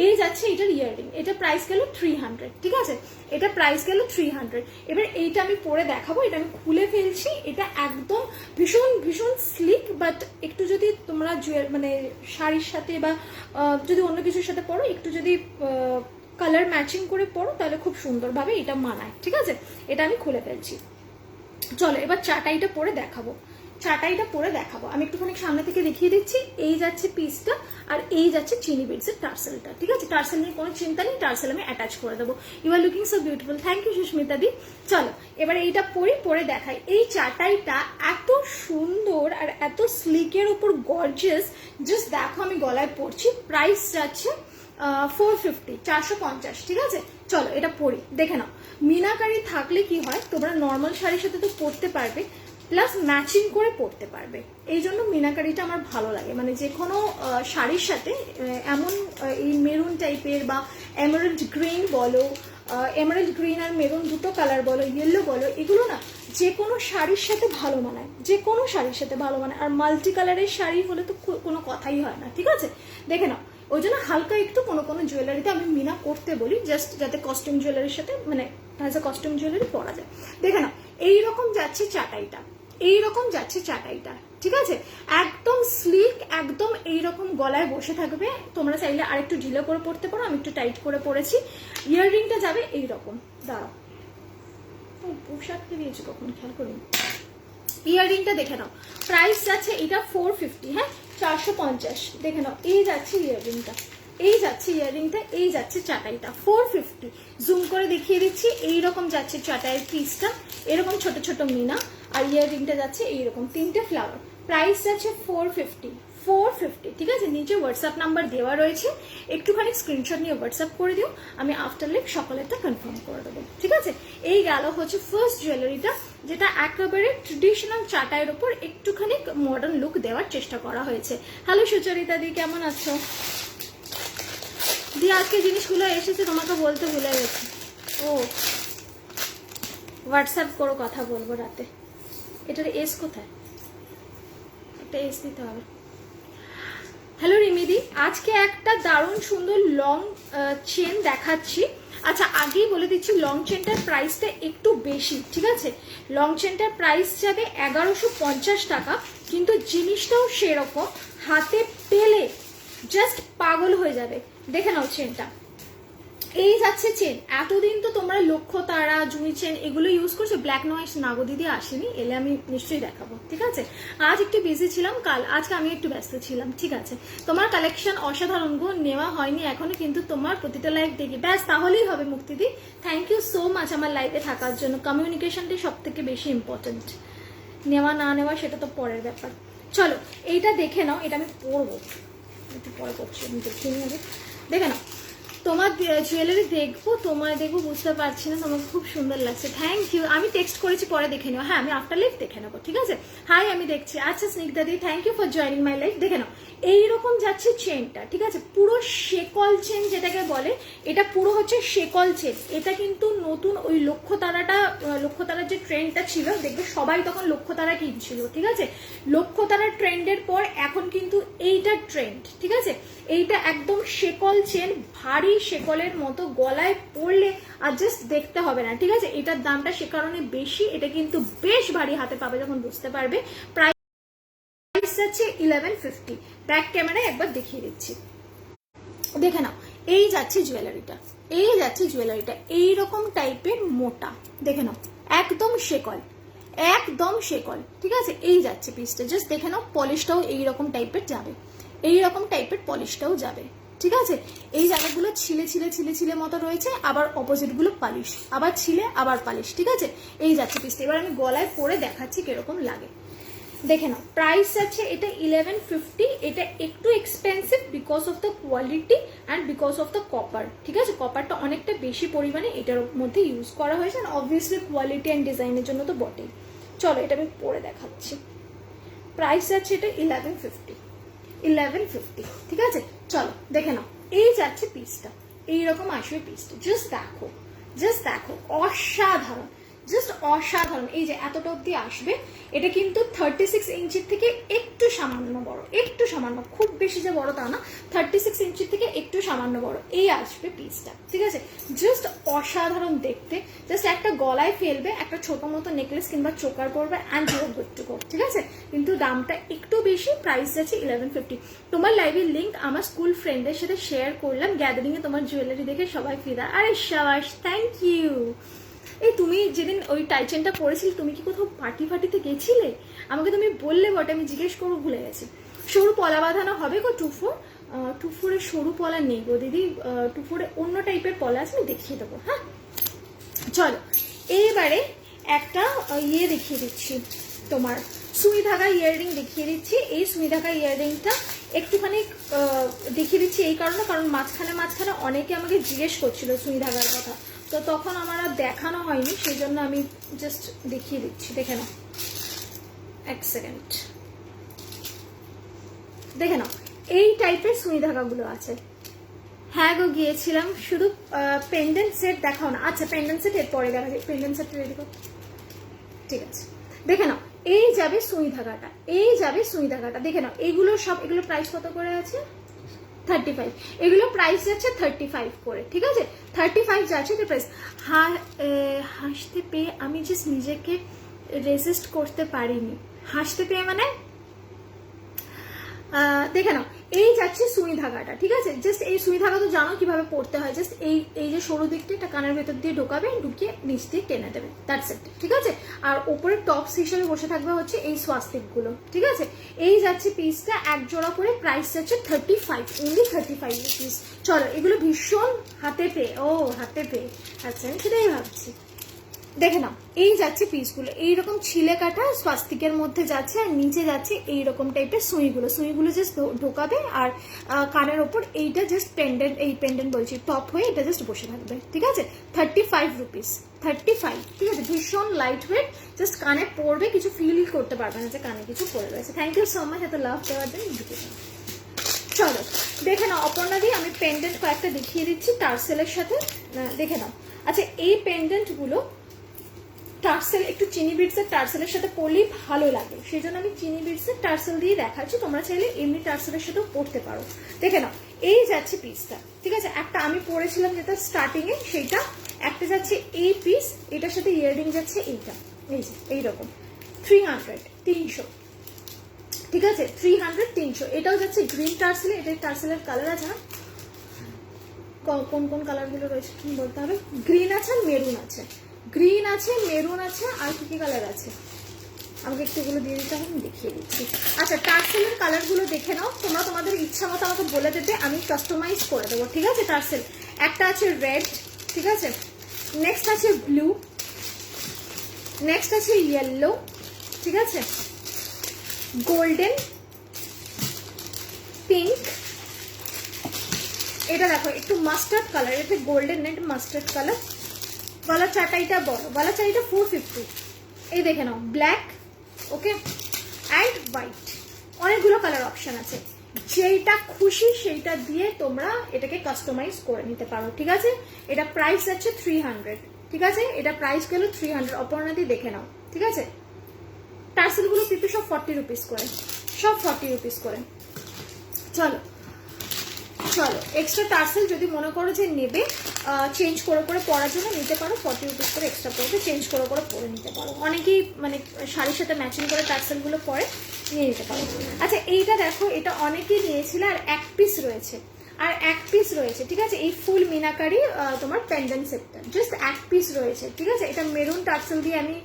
এই যাচ্ছে এটার ইয়াররিং, এটা প্রাইস গেল 300। ঠিক আছে, এটা প্রাইস গেল 300। এবার এইটা আমি পরে দেখাবো, এটা আমি খুলে ফেলছি। এটা একদম ভীষণ ভীষণ স্লিক, বাট একটু যদি তোমরা মানে শাড়ির সাথে বা যদি অন্য কিছুর সাথে পরো, একটু যদি কালার ম্যাচিং করে পরো, তাহলে খুব সুন্দরভাবে এটা মানায়। ঠিক আছে, এটা আমি খুলে ফেলছি। চলো এবার চাটাইটা পরে দেখাবো, চাটাইটা পরে দেখাবো। আমি একটুখানি সামনে থেকে দেখিয়ে দিচ্ছি। এই যাচ্ছে পিসটা, আর এই যাচ্ছে চিনি বিডস এর টার্সেলটা। ঠিক আছে, টার্সেল নিয়ে কোনো চিন্তা নেই, টার্সেল আমি অ্যাটাচ করে দেবো। You are looking so beautiful, thank you Susmita di. চলো এবার এইটা পরে দেখাই। এই চাটাইটা এত সুন্দর আর এত স্লিকের উপর গর্জিয়াস, জাস্ট দেখো আমি গলায় পরছি। প্রাইস যাচ্ছে 450, 450। ঠিক আছে, চলো এটা পরি, দেখে নাও। মিনাকারি থাকলে কি হয়, তোমরা নর্মাল শাড়ির সাথে তো পরতে পারবে, প্লাস ম্যাচিং করে পরতে পারবে। এই জন্য মিনাকারিটা আমার ভালো লাগে, মানে যে কোনো শাড়ির সাথে এমন এই মেরুন টাইপের বা এমারেল্ড গ্রিন বলো, এমারেল্ড গ্রিন আর মেরুন দুটো কালার বলো, ইয়েলো বলো, এগুলো না যে কোনো শাড়ির সাথে ভালো মানায়, যে কোনো শাড়ির সাথে ভালো মানায়। আর মাল্টি কালারের শাড়ি হলে তো কোনো কথাই হয় না। ঠিক আছে, দেখে নাও, ওই জন্য হালকা একটু কোনো কোনো জুয়েলারিতে আমি মিনা করতে বলি, জাস্ট যাতে কস্টিউম জুয়েলারির সাথে মানে অ্যাজ এ কস্টিউম জুয়েলারি পরা যায়। দেখে নাও, এইরকম যাচ্ছে চাটাইটা, এইরকম যাচ্ছে চাটাইটা। ঠিক আছে, একদম স্লিক, একদম এইরকম গলায় বসে থাকবে। তোমরা চাইলে আরেকটু ঢিলে করে পরতে পারো, আমি একটু টাইট করে পরেছি। ইয়াররিংটা যাবে এইরকম, দাঁড়াও, পোশাকটা দিয়েছি কখন খেয়াল করি। ইয়াররিংটা দেখে নাও, প্রাইস যাচ্ছে এটা 450, হ্যাঁ 450। দেখে নাও, এই যাচ্ছে ইয়াররিংটা, এই যাচ্ছে ইয়াররিংটা, এই যাচ্ছে চাটাইটা 450। জুম করে দেখিয়ে দিচ্ছি, এইরকম যাচ্ছে চাটাইয়ের পিসটা, এরকম ছোট ছোট মিনা, আর ইয়াররিংটা যাচ্ছে এইরকম 3টে ফ্লাওয়ার। প্রাইস যাচ্ছে 450, 450। ঠিক আছে, নিচে হোয়াটসঅ্যাপ নাম্বার দেওয়া রয়েছে, একটুখানি স্ক্রিনশট নিয়ে হোয়াটসঅ্যাপ করে দিও, আমি আফটার লাইক সকালেরটা কনফার্ম করে দেবো। ঠিক আছে, এই গেল হচ্ছে ফার্স্ট জুয়েলারিটা, যেটা একেবারে ট্রেডিশনাল চাটাইয়ের উপর একটুখানি মডার্ন লুক দেওয়ার চেষ্টা করা হয়েছে। হ্যালো সুচরিতা দি, কেমন আছো? দি আজকে জিনিসগুলো এসেছে, তোমাকে বলতে ভুলে গেছি। ও হোয়াটসঅ্যাপ করো, কথা বলবো রাতে। এটার এস কোথায়? একটা এস দিতে হবে। হ্যালো রিমিদি, আজকে একটা দারুণ সুন্দর লং চেন দেখাচ্ছি। আচ্ছা আগেই বলে দিচ্ছি, লং চেনটার প্রাইসটা একটু বেশি, ঠিক আছে? লং চেনটার প্রাইস যাবে 1150 টাকা, কিন্তু জিনিসটাও সেরকম, হাতে পেলে জাস্ট পাগল হয়ে যাবে। দেখে নাও চেনটা, এই যাচ্ছে চেন। এতদিন তো তোমরা লক্ষ্য তারা, জুই চেন এগুলো ইউজ করছো, ব্ল্যাক নয়েস নাগো দিদি আসেনি, এলে আমি নিশ্চয়ই দেখাবো, ঠিক আছে? আজ একটু বিজি ছিলাম, আজকে আমি একটু ব্যস্ত ছিলাম, ঠিক আছে? তোমার কালেকশন অসাধারণ গো, নেওয়া হয়নি এখনো, কিন্তু তোমার প্রতিটা লাইভ দেখি, ব্যাস তাহলেই হবে মুক্তিদি। থ্যাংক ইউ সো মাচ আমার লাইভে থাকার জন্য। কমিউনিকেশনটাই সব থেকে বেশি ইম্পর্টেন্ট, নেওয়া না নেওয়া সেটা তো পরের ব্যাপার। চলো এইটা দেখে নাও, এটা আমি পরবো, একটু পরে করছি, আমি দেখিয়ে নিই আগে। দেখে নাও, তোমার জুয়েলারি দেখবো, তোমার দেখবো বুঝতে পারছি না, তোমাকে খুব সুন্দর লাগছে, থ্যাংক ইউ। আমি টেক্সট করেছি, পরে দেখে নেবো, হ্যাঁ আমি আফটার লাইভ দেখে নেবো, ঠিক আছে? হাই আমি দেখছি। আচ্ছা Snigdha di, thank you for joining my live. দেখে নাও এইরকম যাচ্ছে চেনটা, ঠিক আছে? পুরো শেকল চেন যেটাকে বলে, এটা পুরো হচ্ছে শেকল চেন। এটা কিন্তু নতুন ওই লক্ষ্যতারার যে ট্রেন্ডটা ছিল, দেখবে সবাই তখন লক্ষ্যতারা কিনছিল, ঠিক আছে? লক্ষ্যতারার ট্রেন্ডের পর এখন কিন্তু এইটা ট্রেন্ড, ঠিক আছে? এইটা একদম শেকল চেন, ভারী শেকলের মতো, গলায় পরলে আর জাস্ট দেখতে হবে না, ঠিক আছে? এটার দামটা সে কারণে বেশি, এটা কিন্তু বেশ ভারী, হাতে পাবে যখন বুঝতে পারবে। প্রাইস আছে 1150। ব্যাক ক্যামেরায় একবার দেখিয়ে দিচ্ছি, দেখে নাও। এই যাচ্ছে জুয়েলারিটা, এই যাচ্ছে জুয়েলারিটা এইরকম টাইপের মোটা, দেখে নাও একদম শেকল, একদম শেকল, ঠিক আছে? এই যাচ্ছে পিসটা, জাস্ট দেখে নাও। পলিশটাও এইরকম টাইপের যাবে, এইরকম টাইপের পলিশটাও যাবে, ঠিক আছে? এই জায়গাগুলো ছিলে ছিলে ছিলে ছিলে মতো রয়েছে, আবার অপোজিট গুলো পালিশ, আবার ছিলে আবার পালিশ, ঠিক আছে? এই যাচ্ছে পিসটা। এবার আমি গলায় পরে দেখাচ্ছি কিরকম লাগে, দেখে নাও। প্রাইস আছে এটা 1150। এটা একটু expensive because of the quality and because of the copper, ঠিক আছে? কপারটা অনেকটা বেশি পরিমাণে এটার মধ্যে ইউজ করা হয়েছে, অ্যান্ড অবভিয়াসলি কোয়ালিটি অ্যান্ড ডিজাইনের জন্য তো বটেই। চলো এটা আমি পরে দেখাচ্ছি। প্রাইস আছে এটা 1150, ঠিক আছে? চলো দেখে নাও, এই যাচ্ছে পিসটা, এইরকম আসবে পিসটা, জাস্ট দেখো, জাস্ট দেখো, অসাধারণ, জাস্ট অসাধারণ। এই যে এতটা অব্দি আসবে, এটা কিন্তু 36 ইঞ্চির থেকে একটু সামান্য বড়, একটু সামান্য, খুব বেশি যে বড় তা না, 36 ইঞ্চির থেকে একটু সামান্য বড় এই আসবে পিসটা, ঠিক আছে? জাস্ট অসাধারণ দেখতে, জাস্ট একটা গলায় ফেলবে, একটা ছোট মতো নেকলেস কিংবা চোকার পরবে, and your good to go, ঠিক আছে? কিন্তু দামটা একটু বেশি, প্রাইস আছে 1150। তোমার লাইভের লিঙ্ক আমার স্কুল ফ্রেন্ডের সাথে শেয়ার করলাম, গ্যাদারিং এ তোমার জুয়েলারি দেখে সবাই ফিদা। আরে শাবাশ, থ্যাংক ইউ। এই তুমি যেদিন ওই টাইচেনটা পরেছিলে, তুমি কি কোথাও পার্টিতে গেছিলে? আমাকে তুমি বললে বটে, আমি জিজ্ঞেস করবো ভুলে গেছি। সরু পলা বাঁধানো হবে গো 2-4 সরু পলা নেই গো দিদি, 2-4 অন্য টাইপের পলা আছে, আমি দেখিয়ে দেবো, হ্যাঁ? চলো এইবারে একটা ইয়ে দেখিয়ে দিচ্ছি, তোমার সুই ধাগা ইয়াররিং দেখিয়ে দিচ্ছি। এই সুই ধাগা ইয়াররিংটা একটুখানি দেখিয়ে দিচ্ছি এই কারণে, কারণ মাঝখানে মাঝখানে অনেকে আমাকে জিজ্ঞেস করছিল সুই ধাগার কথা, তো তখন আমার আর দেখানো হয়নি, সেই জন্য আমি জাস্ট দেখিয়ে দিচ্ছি। দেখে নাও, এক সেকেন্ড, দেখে নাও এই টাইপের সুই ধাগাগুলো আছে। হ্যাঁ গো গিয়েছিলাম, শুধু পেন্ডেন্ট সেট দেখাও না। আচ্ছা পেন্ডেন্ট সেট এরপরে দেখা যায়, পেন্ডেন্ট সেট রেডি করো, ঠিক আছে? দেখে নাও এই যাবে সুই ধাগাটা, এই যাবে সুই ধাগাটা, দেখে নাও। এইগুলো সব, এগুলো প্রাইস কত করে আছে? 35। এগুলো প্রাইস যাচ্ছে 35 করে, ঠিক আছে? 35 যাচ্ছে যে প্রাইস। হাসতে পেয়ে আমি জাস্ট নিজেকে রেজিস্ট করতে পারিনি। হাসতে পেয়ে মানে দেখে নাও, এই যাচ্ছে সুই ধাগাটা, ঠিক আছে? জাস্ট এই সুই ধাগা তো জানো কিভাবে পড়তে হয়, জাস্ট এই যে সরু দিকটা এটা কানের ভেতর দিয়ে ঢোকাবে, ঢুকিয়ে নিচ দিয়ে টেনে দেবে, দ্যাটস ইট, ঠিক আছে? আর ওপরে টপস হিসেবে বসে থাকবে হচ্ছে এই সোয়াস্তিক গুলো, ঠিক আছে? এই যাচ্ছে পিসটা এক জোড়া করে, প্রাইস যাচ্ছে 35, অনলি 35 রুপিস। চলো এগুলো ভীষণ হাতে পেয়ে, ও হাতে পেয়ে, আচ্ছা আমি সেটাই ভাবছি। দেখে নাও এই যাচ্ছে পিসগুলো, এইরকম ছিলে কাটা স্বাস্তিকের মধ্যে যাচ্ছে, আর নিচে যাচ্ছে এইরকম টাইপের সুইগুলো জাস্ট ঢোকাবে, আর কানের ওপর এইটা জাস্ট পেন্ডেন্ট, এই পেন্ডেন্ট বলছি টপ হয়ে এটা জাস্ট বসে থাকবে, ঠিক আছে? 35 রুপিস, 35, ঠিক আছে? ভীষণ লাইট ওয়েট, জাস্ট কানে পড়বে, কিছু ফিল করতে পারবে না যে কানে কিছু পড়ে রয়েছে। থ্যাংক ইউ সো মাচ এত লাভ দেওয়ার জন্য। চলো দেখে নাও অপর্ণা দিয়ে, আমি পেন্ডেন্ট কয়েকটা দেখিয়ে দিচ্ছি টার্সেলের সাথে, দেখে নাও। আচ্ছা এই পেন্ডেন্ট গুলো টার্সেল একটু চিনি বিটসের টার্সেলের সাথে পরলেই ভালো লাগে, সেই জন্য আমি চিনি বিটসের টার্সেল দিয়ে দেখাচ্ছি। তোমরা চাইলে এমনি টার্সেলের সাথেও পরতে পারো। দেখে নাও, এই যাচ্ছে পিসটা, ঠিক আছে। একটা আমি পরেছিলাম যেটা স্টার্টিং এ, সেইটা একটা যাচ্ছে এই পিস, এটার সাথে ইয়াররিং যাচ্ছে এইটা, এই যে এইরকম 300 300, ঠিক আছে 300 300। এটাও যাচ্ছে গ্রিন টার্সেলে, এটা টার্সেলের কালার আছে না, কোন কোন কালার গুলো রয়েছে বলতে হবে। গ্রিন আছে, মেরুন আছে, গ্রিন আছে, মেরুন আছে, আর কি কি কালার আছে আমাকে একটু এগুলো দিয়ে দিতে হবে, আমি দেখিয়ে দিচ্ছি। আচ্ছা, টার্সেলের কালার গুলো দেখে নাও তোমরা, তোমাদের ইচ্ছা মতো আমাকে বলে দেবে, আমি কাস্টমাইজ করে দেবো, ঠিক আছে। টার্সেল একটা আছে রেড, ঠিক আছে, নেক্সট আছে ব্লু, নেক্সট আছে ইয়েলো, ঠিক আছে, গোল্ডেন, পিঙ্ক, এটা দেখো একটু মাস্টার্ড কালার, এটা গোল্ডেন নেট মাস্টার্ড কালার, গলার চাটাইটা বড়, গলার চাটাইটা 450, এই দেখে নাও ব্ল্যাক, ওকে, অ্যান্ড হোয়াইট, অনেকগুলো কালার অপশন আছে, যেইটা খুশি সেইটা দিয়ে তোমরা এটাকে কাস্টমাইজ করে নিতে পারো, ঠিক আছে। এটা প্রাইস আছে 300, ঠিক আছে, এটা প্রাইস গেল 300। অপর্ণাদি দেখে নাও, ঠিক আছে। টার্সেলগুলো কিন্তু সব 40 রুপিস করে, সব 40 রুপিস করে। চলো চলো, এক্সট্রা টার্সেল যদি মনে করো যে নেবে, চেঞ্জ করে করে পরার জন্য নিতে পারো, 40 রুপিস করে এক্সট্রা পড়বে, চেঞ্জ করে করে পরে নিতে পারো। অনেকেই মানে শাড়ির সাথে ম্যাচিং করে টার্সেলগুলো পরে নিয়ে নিতে পারো। আচ্ছা, এইটা দেখো, এটা অনেকেই নিয়েছিল, আর এক পিস রয়েছে, আর এক পিস রয়েছে, ঠিক আছে। এই ফুল মিনাকারি তোমার পেন্ডেন্ট সেটটা জাস্ট এক পিস রয়েছে, ঠিক আছে। এটা মেরুন টার্সেল দিয়ে আমি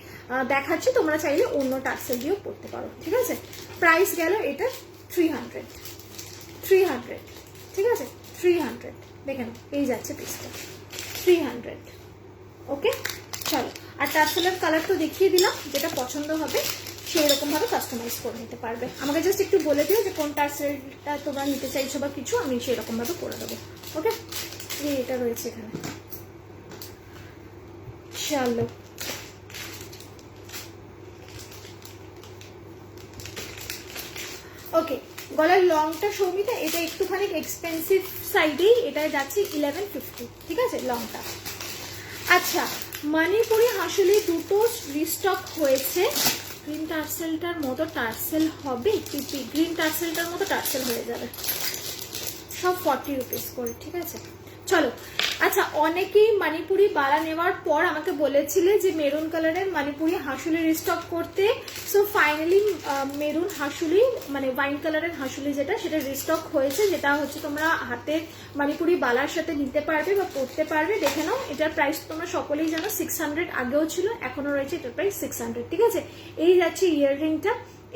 দেখাচ্ছি, তোমরা চাইলে অন্য টার্সেল দিয়েও পড়তে পারো, ঠিক আছে। প্রাইস গেল এটা 300, 300, ঠিক আছে 300। দেখে নাও, এই যাচ্ছে পিসটা 300, ওকে। চলো, আর টার্সেলের কালার তো দেখিয়ে দিলাম, যেটা পছন্দ হবে সেই রকম ভাবে কাস্টমাইজ করে নিতে পারবে। আমাকে জাস্ট একটু বলে দিও যে কোন টার্সেলটা তোমরা নিতে চাইছো বা কিছু, আমি সেই রকম ভাবে করে দেবো, ওকে। এটা রয়েছে এখানে, চলো। ওকে, গলার লংটা সৌমিতা, এটা একটুখানি এক্সপেন্সিভ সাইডেই, এটা যাচ্ছে 1150, ঠিক আছে লংটা। আচ্ছা, মণিপুরি হাসুলি দুটো রিস্টক হয়েছে, গ্রিন টার্সেলটার মতো টার্সেল হবে, পিপি গ্রিন টার্সেলটার মতো টার্সেল হয়ে যাবে, সব 40 রুপিস করে, ঠিক আছে। চলো, আচ্ছা, অনেকেই মণিপুরি বালা নেওয়ার পর আমাকে বলেছিলে যে মেরুন কালারের মণিপুরি হাসুলি রিস্টক করতে। সো ফাইনালি মেরুন হাসুলি মানে ওয়াইন কালারের হাসুলি যেটা, সেটা রিস্টক হয়েছে, যেটা হচ্ছে তোমরা হাতের মণিপুরি বালার সাথে নিতে পারবে বা পরতে পারবে। দেখে নাও, এটার প্রাইস তোমরা সকলেই জানো 600 আগেও ছিল, এখনো রয়েছে, এটার প্রাইস 600, ঠিক আছে। এই যাচ্ছে ইয়াররিংটা,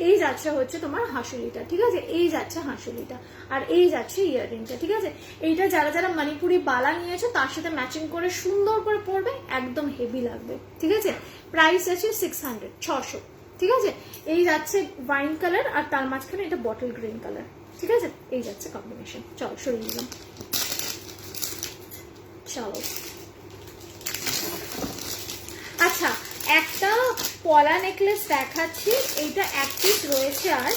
এই যাচ্ছে হচ্ছে তোমার হাসুলিটা, ঠিক আছে, এই যাচ্ছে হাসুলিটা, আর এই যাচ্ছে ইয়াররিংটা, ঠিক আছে। এইটা যারা যারা মণিপুরি বালা নিয়েছো তার সাথে ম্যাচিং করে সুন্দর করে পরবে, একদম হেভি লাগবে, ঠিক আছে। প্রাইস আছে 600, 600, ঠিক আছে। এই যাচ্ছে ওয়াইন কালার, আর তার মাঝখানে এটা বটল গ্রিন কালার, ঠিক আছে। এই যাচ্ছে কম্বিনেশন। চলো, সরিয়ে দিলাম। চলো, আচ্ছা, একটা পলা নেকলেস দেখাচ্ছি, এইটা এক পিস রয়েছে, আর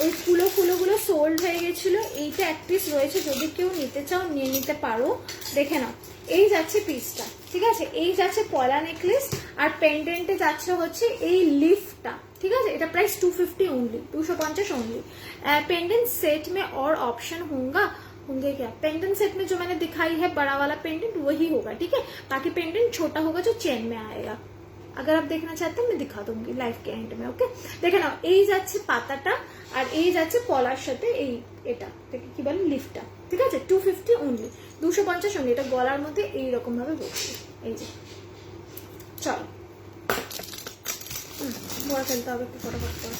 ওই ফুলোগুলো সোল্ড হয়ে গেছিল, এইটা এক পিস রয়েছে, যদি কেউ নিতে চাও নিয়ে নিতে পারো। দেখে নাও, এই যাচ্ছে পিসটা, ঠিক আছে। এই যাচ্ছে পলা নেকলেস, আর পেন্ডেন্টে যাচ্ছে হচ্ছে এই লিফটা, ঠিক আছে। এটা price 250 only, 250 only. Pendant set में और ऑप्शन होंगे क्या? पेंडेंट सेट में जो मैंने दिखाई है बड़ा वाला पेंडेंट वही होगा, ठीक है। बाकी पेंडेंट छोटा होगा जो चेन में आएगा। अगर आप देखना चाहते हैं मैं दिखा दूंगी लाइव के एंड में, ओके। देखे ना, এই যাচ্ছে পাতাটা, আর এই যাচ্ছে পলার সাথে এই এটা কি বলে লিফটা, ঠিক আছে। 250 ओनली, 250 ओनली। এটা গলার মধ্যে এই রকম ভাবে বসছে, এই যে। চলো, মোড়া ফেলতে হবে একটু ফটাফট করে।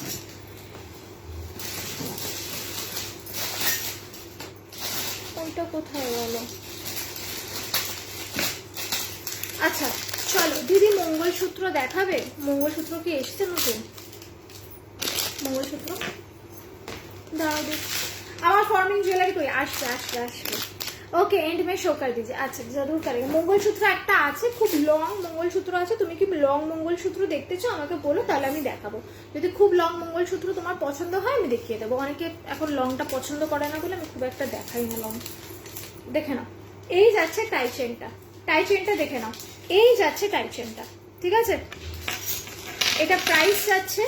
ওইটা কোথায় গেল? আচ্ছা চলো, দিদি মঙ্গলসূত্র দেখাবে? মঙ্গলসূত্র কি এসছে নতুন? মঙ্গলসূত্র দাও দেখ। আমার ফর্মিং জুয়েলারি কই? আসবে আসবে আসবে। ওকে, এন্ড মে শো कर दीजिए। আচ্ছা, জরুর करेंगे। মঙ্গলসূত্র একটা আছে, খুব লং মঙ্গলসূত্র আছে। তুমি কি লং মঙ্গলসূত্র দেখতে চাও আমাকে বলো, তাহলে আমি দেখাবো। যদি খুব লং মঙ্গলসূত্র তোমার পছন্দ হয় আমি দেখিয়ে দেবো। অনেকে এখন লংটা পছন্দ করে না বলে আমি খুব একটা দেখাই না লং। দেখে নাও, এই যাচ্ছে টাই চেনটা, টাই চেনটা দেখে নাও, এই যাচ্ছে টাই চেনটা, ঠিক আছে। এটা প্রাইস যাচ্ছে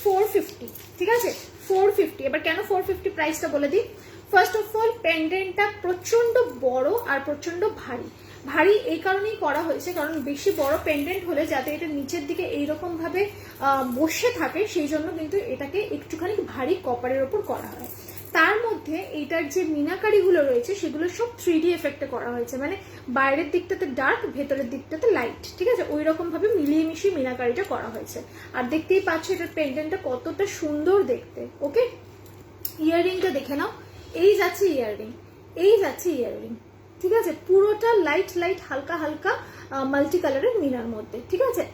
450, ঠিক আছে 450। এবার কেন 450 প্রাইসটা বলে দিই। ফার্স্ট অফ অল পেন্ডেন্টটা প্রচন্ড বড় আর প্রচন্ড ভারী। ভারী এই কারণেই করা হয়েছে কারণ বেশি বড় পেন্ডেন্ট হলে যাতে এটা নিচের দিকে এইরকম ভাবে বসে থাকে সেই জন্য কিন্তু এটাকে একটুখানি ভারী কপারের ওপর করা হয়। তার মধ্যে এইটার যে মিনাকারিগুলো রয়েছে সেগুলো সব 3D এফেক্টে করা হয়েছে, মানে বাইরের দিকটাতে ডার্ক ভেতরের দিকটাতে লাইট, ঠিক আছে ওই রকম ভাবে মিলিয়ে মিশিয়ে মিনাকারিটা করা হয়েছে। আর দেখতেই পাচ্ছ এটার পেন্ডেন্টটা কতটা সুন্দর দেখতে। ওকে, ইয়াররিংটা দেখে নাও। এই যাচ্ছে ইয়াররিং, এই যাচ্ছে ইয়াররিং, ঠিক আছে পুরোটা লাইট লাইট হালকা হালকা মাল্টি কালারের মিনার মধ্যে, ঠিক আছে।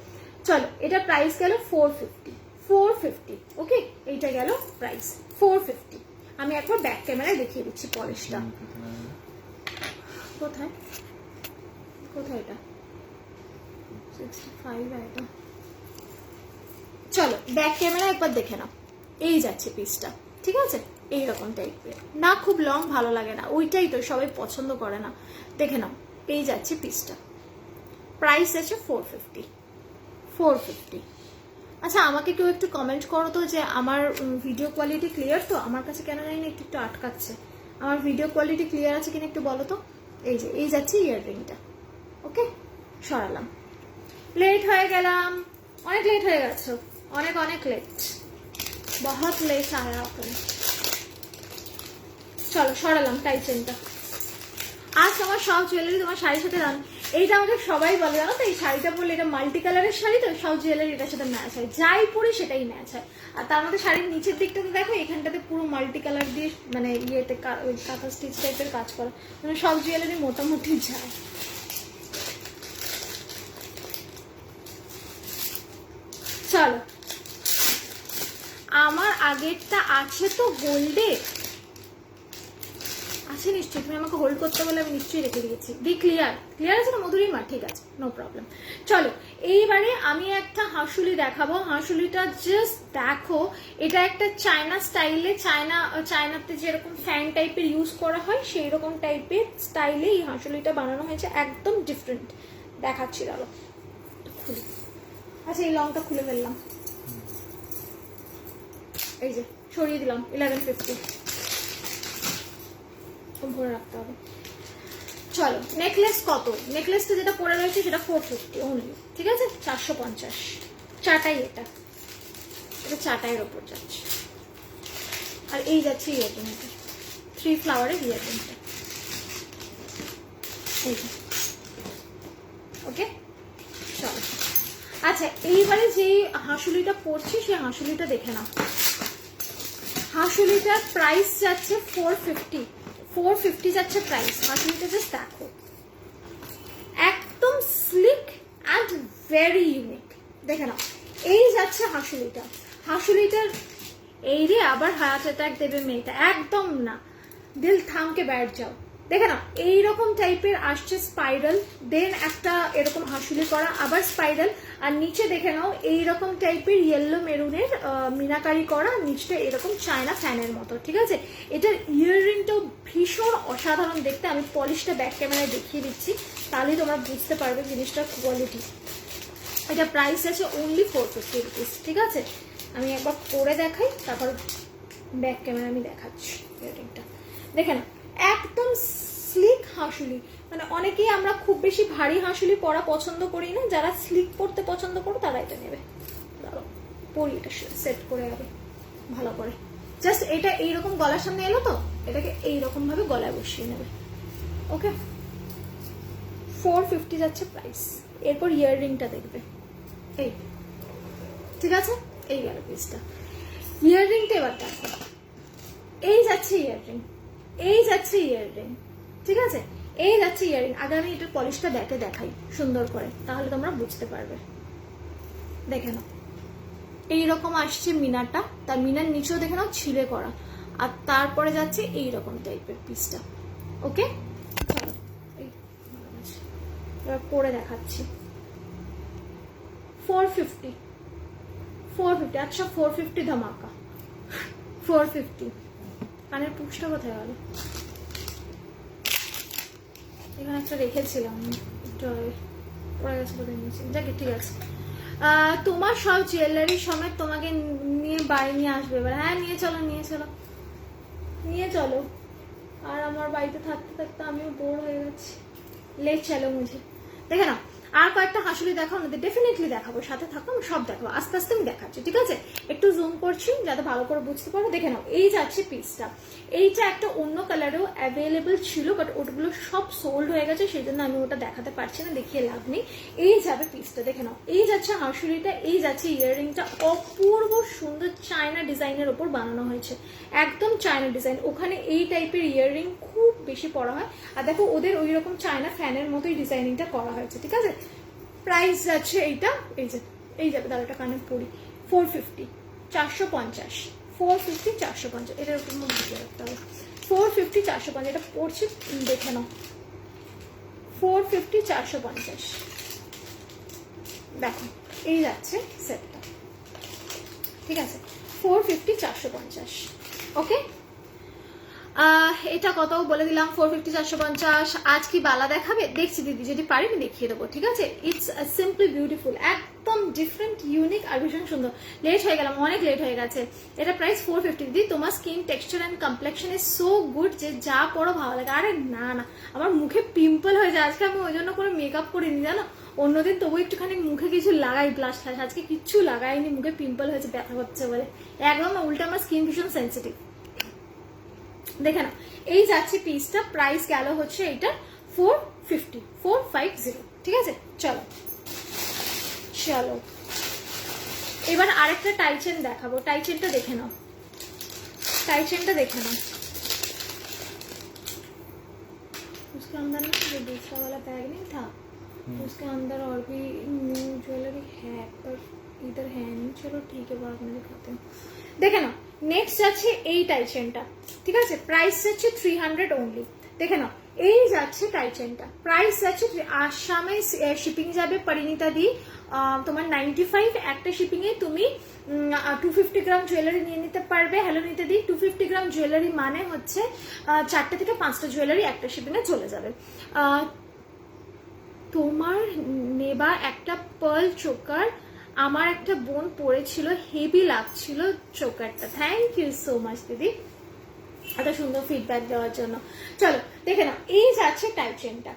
চলো এটা প্রাইস গেল 450। ওকে, এইটা গেল প্রাইস 450। আমি একবার ব্যাক ক্যামেরায় দেখিয়ে দিচ্ছি পলিশটা। কোথায় কোথায় এটা 65 এটা। চলো ব্যাক ক্যামেরা একবার দেখে নাও। এই যাচ্ছে পিসটা, ঠিক আছে এইরকম টাইপের, না খুব লং ভালো লাগে না, ওইটাই তো সবাই পছন্দ করে না। দেখে নাও এই যাচ্ছে পিসটা, প্রাইস আছে 450। আচ্ছা আমাকে কেউ একটু কমেন্ট করো তো যে আমার ভিডিও কোয়ালিটি ক্লিয়ার তো? আমার কাছে কেন জানি না একটু একটু আটকাচ্ছে। আমার ভিডিও কোয়ালিটি ক্লিয়ার আছে কিনা একটু বলো তো। এই যে এই যাচ্ছে ইয়াররিংটা। ওকে, সরালাম। লেট হয়ে গেলাম, অনেক লেট হয়ে গেছো, অনেক অনেক লেট, বহুত লেট আয়া আপনি। চলো সরালাম টাই চেনটা। আজ তোমার সব জুয়েলারি তোমার শাড়ির সাথে রান। এইটা আমাকে সবাই বলে জানো তো, এই শাড়িটা পরলে এটা মাল্টি কালারের শাড়ি তো সব জুয়েলারি এটার সাথে ম্যাচ হয়, যাই পরি সেটাই ম্যাচ হয়। আর তার মধ্যে শাড়ির নিচের দিকটাতে দেখো এখানটাতে পুরো মাল্টি কালার দিয়ে মানে ইয়েতে কাঁথা স্টিচ টাইপের কাজ করা, মানে সব জুয়েলারি মোটামুটি যায়। চলো আমার আগেরটা আছে তো হোল্ডে আছে নিশ্চয়ই, তুমি আমাকে হোল্ড করতে বলে আমি নিশ্চয়ই রেখে দিয়েছি। দি ক্লিয়ার আছে না মধুরিমা? ঠিক আছে, নো প্রবলেম। চলো এইবারে আমি একটা হাঁসুলি দেখাবো। হাঁসুলিটা জাস্ট দেখো, এটা একটা চায়না স্টাইলে, চায়নাতে যেরকম ফ্যান টাইপের ইউজ করা হয় সেই রকম টাইপের স্টাইলে এই হাঁসুলিটা বানানো হয়েছে, একদম ডিফারেন্ট। দেখাচ্ছি দাঁড়ো খুলি। আচ্ছা এই লংটা খুলে ফেললাম, এই যে সরিয়ে দিলাম 1150 ভরে রাখতে হবে। চলো নেকলেস কত? নেকলেসটা যেটা পরে রয়েছে সেটা 450 অনলি, ঠিক আছে 450। চাটাই এটা চাটাইয়ের ওপর যাচ্ছে। আর এই যাচ্ছে ইয়াররিংটা, 3 ফ্লাওয়ারের ইয়াররিংটা। ওকে চলো। আচ্ছা এইবারে যে হাঁসুলিটা পড়ছি সেই হাঁসুলিটা দেখে নাও। হাঁসুলিটার প্রাইস যাচ্ছে 450 যাচ্ছে প্রাইস। হাঁসুলিটা জাস্ট দেখো, একদম স্লিক অ্যান্ড ভেরি ইউনিক। দেখে নাও এই যাচ্ছে হাঁসুলিটা। হাঁসুলিটার এই রে আবার হার্ট অ্যাটাক দেবে মেয়েটা, একদম না, দিল থামকে ব্যাট যাও। দেখে নাও এইরকম টাইপের আসছে স্পাইরাল, দেন একটা এরকম হাঁসুলি করা, আবার স্পাইরাল, আর নিচে দেখে নাও এইরকম টাইপের ইয়েলো মেরুনের মিনাকারি করা, নিচটা এরকম চায়না ফ্যানের মতো, ঠিক আছে। এটার ইয়াররিংটাও ভীষণ অসাধারণ দেখতে। আমি পলিশটা ব্যাক ক্যামেরায় দেখিয়ে দিচ্ছি, তাহলেই তোমরা বুঝতে পারবে জিনিসটার কোয়ালিটি। এটা প্রাইস আছে অনলি 450 রুপিস, ঠিক আছে। আমি একবার পরে দেখাই, তারপর ব্যাক ক্যামেরা আমি দেখাচ্ছি ইয়াররিংটা। দেখে না একদম স্লিক হাঁসুলি, মানে অনেকেই আমরা খুব বেশি ভারী হাঁসুলি পরা পছন্দ করি না, যারা স্লিক পরতে পছন্দ করো তারা এটা নেবে। দাঁড়াও পরি, এটা সেট করে যাবে ভালো করে। জাস্ট এটা এইরকম গলার সামনে এলো তো, এটাকে এইরকম ভাবে গলায় বসিয়ে নেবে। ওকে 450 যাচ্ছে প্রাইস। এরপর ইয়াররিংটা দেখবে, এই ঠিক আছে, এই গেল পিসটা। ইয়াররিংটা এবার দেখো, এই যাচ্ছে ইয়াররিং, এই যাচ্ছে ইয়াররিং, ঠিক আছে এই যাচ্ছে ইয়াররিং। আগে আমি এটার পলিশটা ব্যাকে দেখাই সুন্দর করে, তাহলে তোমরা বুঝতে পারবে। দেখে নাও এইরকম আসছে মিনারটা, তার মিনার নিচেও দেখে নাও ছিলে করা, আর তারপরে যাচ্ছে এইরকম টাইপের পিসটা। ওকে চলো এবার পরে দেখাচ্ছি। 450 আচ্ছা 450 ধামাকা 450। কানের পুঁছটা কোথায় গেল? এখানে একটা রেখেছিলাম, একটু পড়ে গেছে বলে নিয়েছি, যাকে ঠিক আছে। তোমার সব জুয়েলারি সমেত তোমাকে নিয়ে বাড়ি নিয়ে আসবে এবার। হ্যাঁ নিয়ে চলো নিয়ে চলো নিয়ে চলো। আর আমার বাড়িতে থাকতে থাকতে আমিও বোর হয়ে গেছি। লে চলো মুঝে। দেখে নাও আর কয়েকটা হাসুলি দেখাও না, ডেফিনেটলি দেখাবো, সাথে থাকো, আমি সব দেখাবো, আস্তে আস্তে আমি দেখাচ্ছি, ঠিক আছে? একটু জুম করছি যাতে ভালো করে বুঝতে পারো। দেখে নাও এই যাচ্ছে পিসটা, এইটা একটা অন্য কালারেও অ্যাভেলেবল ছিল, বাট ওগুলো সব সোল্ড হয়ে গেছে, সেই জন্য আমি ওটা দেখাতে পারছি না, দেখিয়ে লাভ নেই। এই যাবে পিসটা, দেখে নাও এই যাচ্ছে হাসুলিটা, এই যাচ্ছে ইয়াররিংটা, অপূর্ব সুন্দর চায়না ডিজাইনের ওপর বানানো হয়েছে, একদম চায়না ডিজাইন। ওখানে এই টাইপের ইয়াররিং খুব বেশি পরা হয়, আর দেখো ওদের ওই রকম চায়না ফ্যানের মতোই ডিজাইনিংটা করা হয়েছে, ঠিক আছে? প্রাইস যাচ্ছে এইটা, এই যাবে দাঁড়াটা কানে পড়ি, 450, 450, 450, 450, এটার উপর মুখ দিতে রাখতে হবে, 450, 450, এটা পড়ছে দেখে নাও, 450, 450, দেখো এই যাচ্ছে সেটটা, ঠিক আছে? 450, 450, ওকে? এটা কত বলে দিলাম, 450, 450। আজ কি বালা দেখাবে? দেখছি দিদি, যদি পারি আমি দেখিয়ে দেবো, ঠিক আছে? ইটস সিম্পলি বিউটিফুল, একদম ডিফারেন্ট, ইউনিক আর ভীষণ সুন্দর। লেট হয়ে গেলাম, অনেক লেট হয়ে গেছে। এটা প্রাইস 450। দিদি তোমার skin texture and complexion is so good যে যা পরো ভালো লাগে। আরে না না, আমার মুখে পিম্পল হয়ে যায়, আজকে আমি ওই জন্য করে মেকআপ করিনি জানো, অন্যদিন তবু একটুখানি মুখে কিছু লাগাই ব্লাশ ফ্লাশ, আজকে কিচ্ছু লাগাইনি, মুখে পিম্পল হয়েছে, ব্যথা হচ্ছে বলে, একদম উল্টা আমার স্কিন ভীষণ সেন্সিটিভ। দেখে না এই যাচ্ছে পিসটা, প্রাইস গেল হচ্ছে এইটা 450, 450, ঠিক আছে? চলো চলো এবার আরেকটা টাইচেন দেখাবো, টাইচেনটা দেখে নাও, টাইচেনটা দেখে নাও। उसके अंदर ना जो दूसरा वाला बैग नहीं था, उसके अंदर और भी न्यू ज्वेलरी है, पर इधर है नहीं, चलो ठीक है बाद में दिखाते हैं। দেখে নাও নেক্সট যাচ্ছে এই টাইচেনটা, ঠিক আছে? প্রাইস যাচ্ছে 300 অনলি। দেখে নাও এই যাচ্ছে টাইচেনটা, প্রাইস যাচ্ছে, আসামে শিপিং যাবে পরিণীতা দি তোমার 95, একটা শিপিং এ তুমি 250 গ্রাম জুয়েলারি নিয়ে নিতে পারবে। হ্যালো নিতে দি, 250 গ্রাম জুয়েলারি মানে হচ্ছে 4টে থেকে 5টা জুয়েলারি একটা শিপিং এ চলে যাবে। তোমার নেবা একটা পার্ল চোকার, আমার একটা বোন পড়েছিল, হেভি লাগছিল চোকারটা। থ্যাংক ইউ সো মাচ দিদি এত সুন্দর ফিডব্যাক দেওয়ার জন্য। চলো দেখে নাও এই যাচ্ছে টাইচেনটা,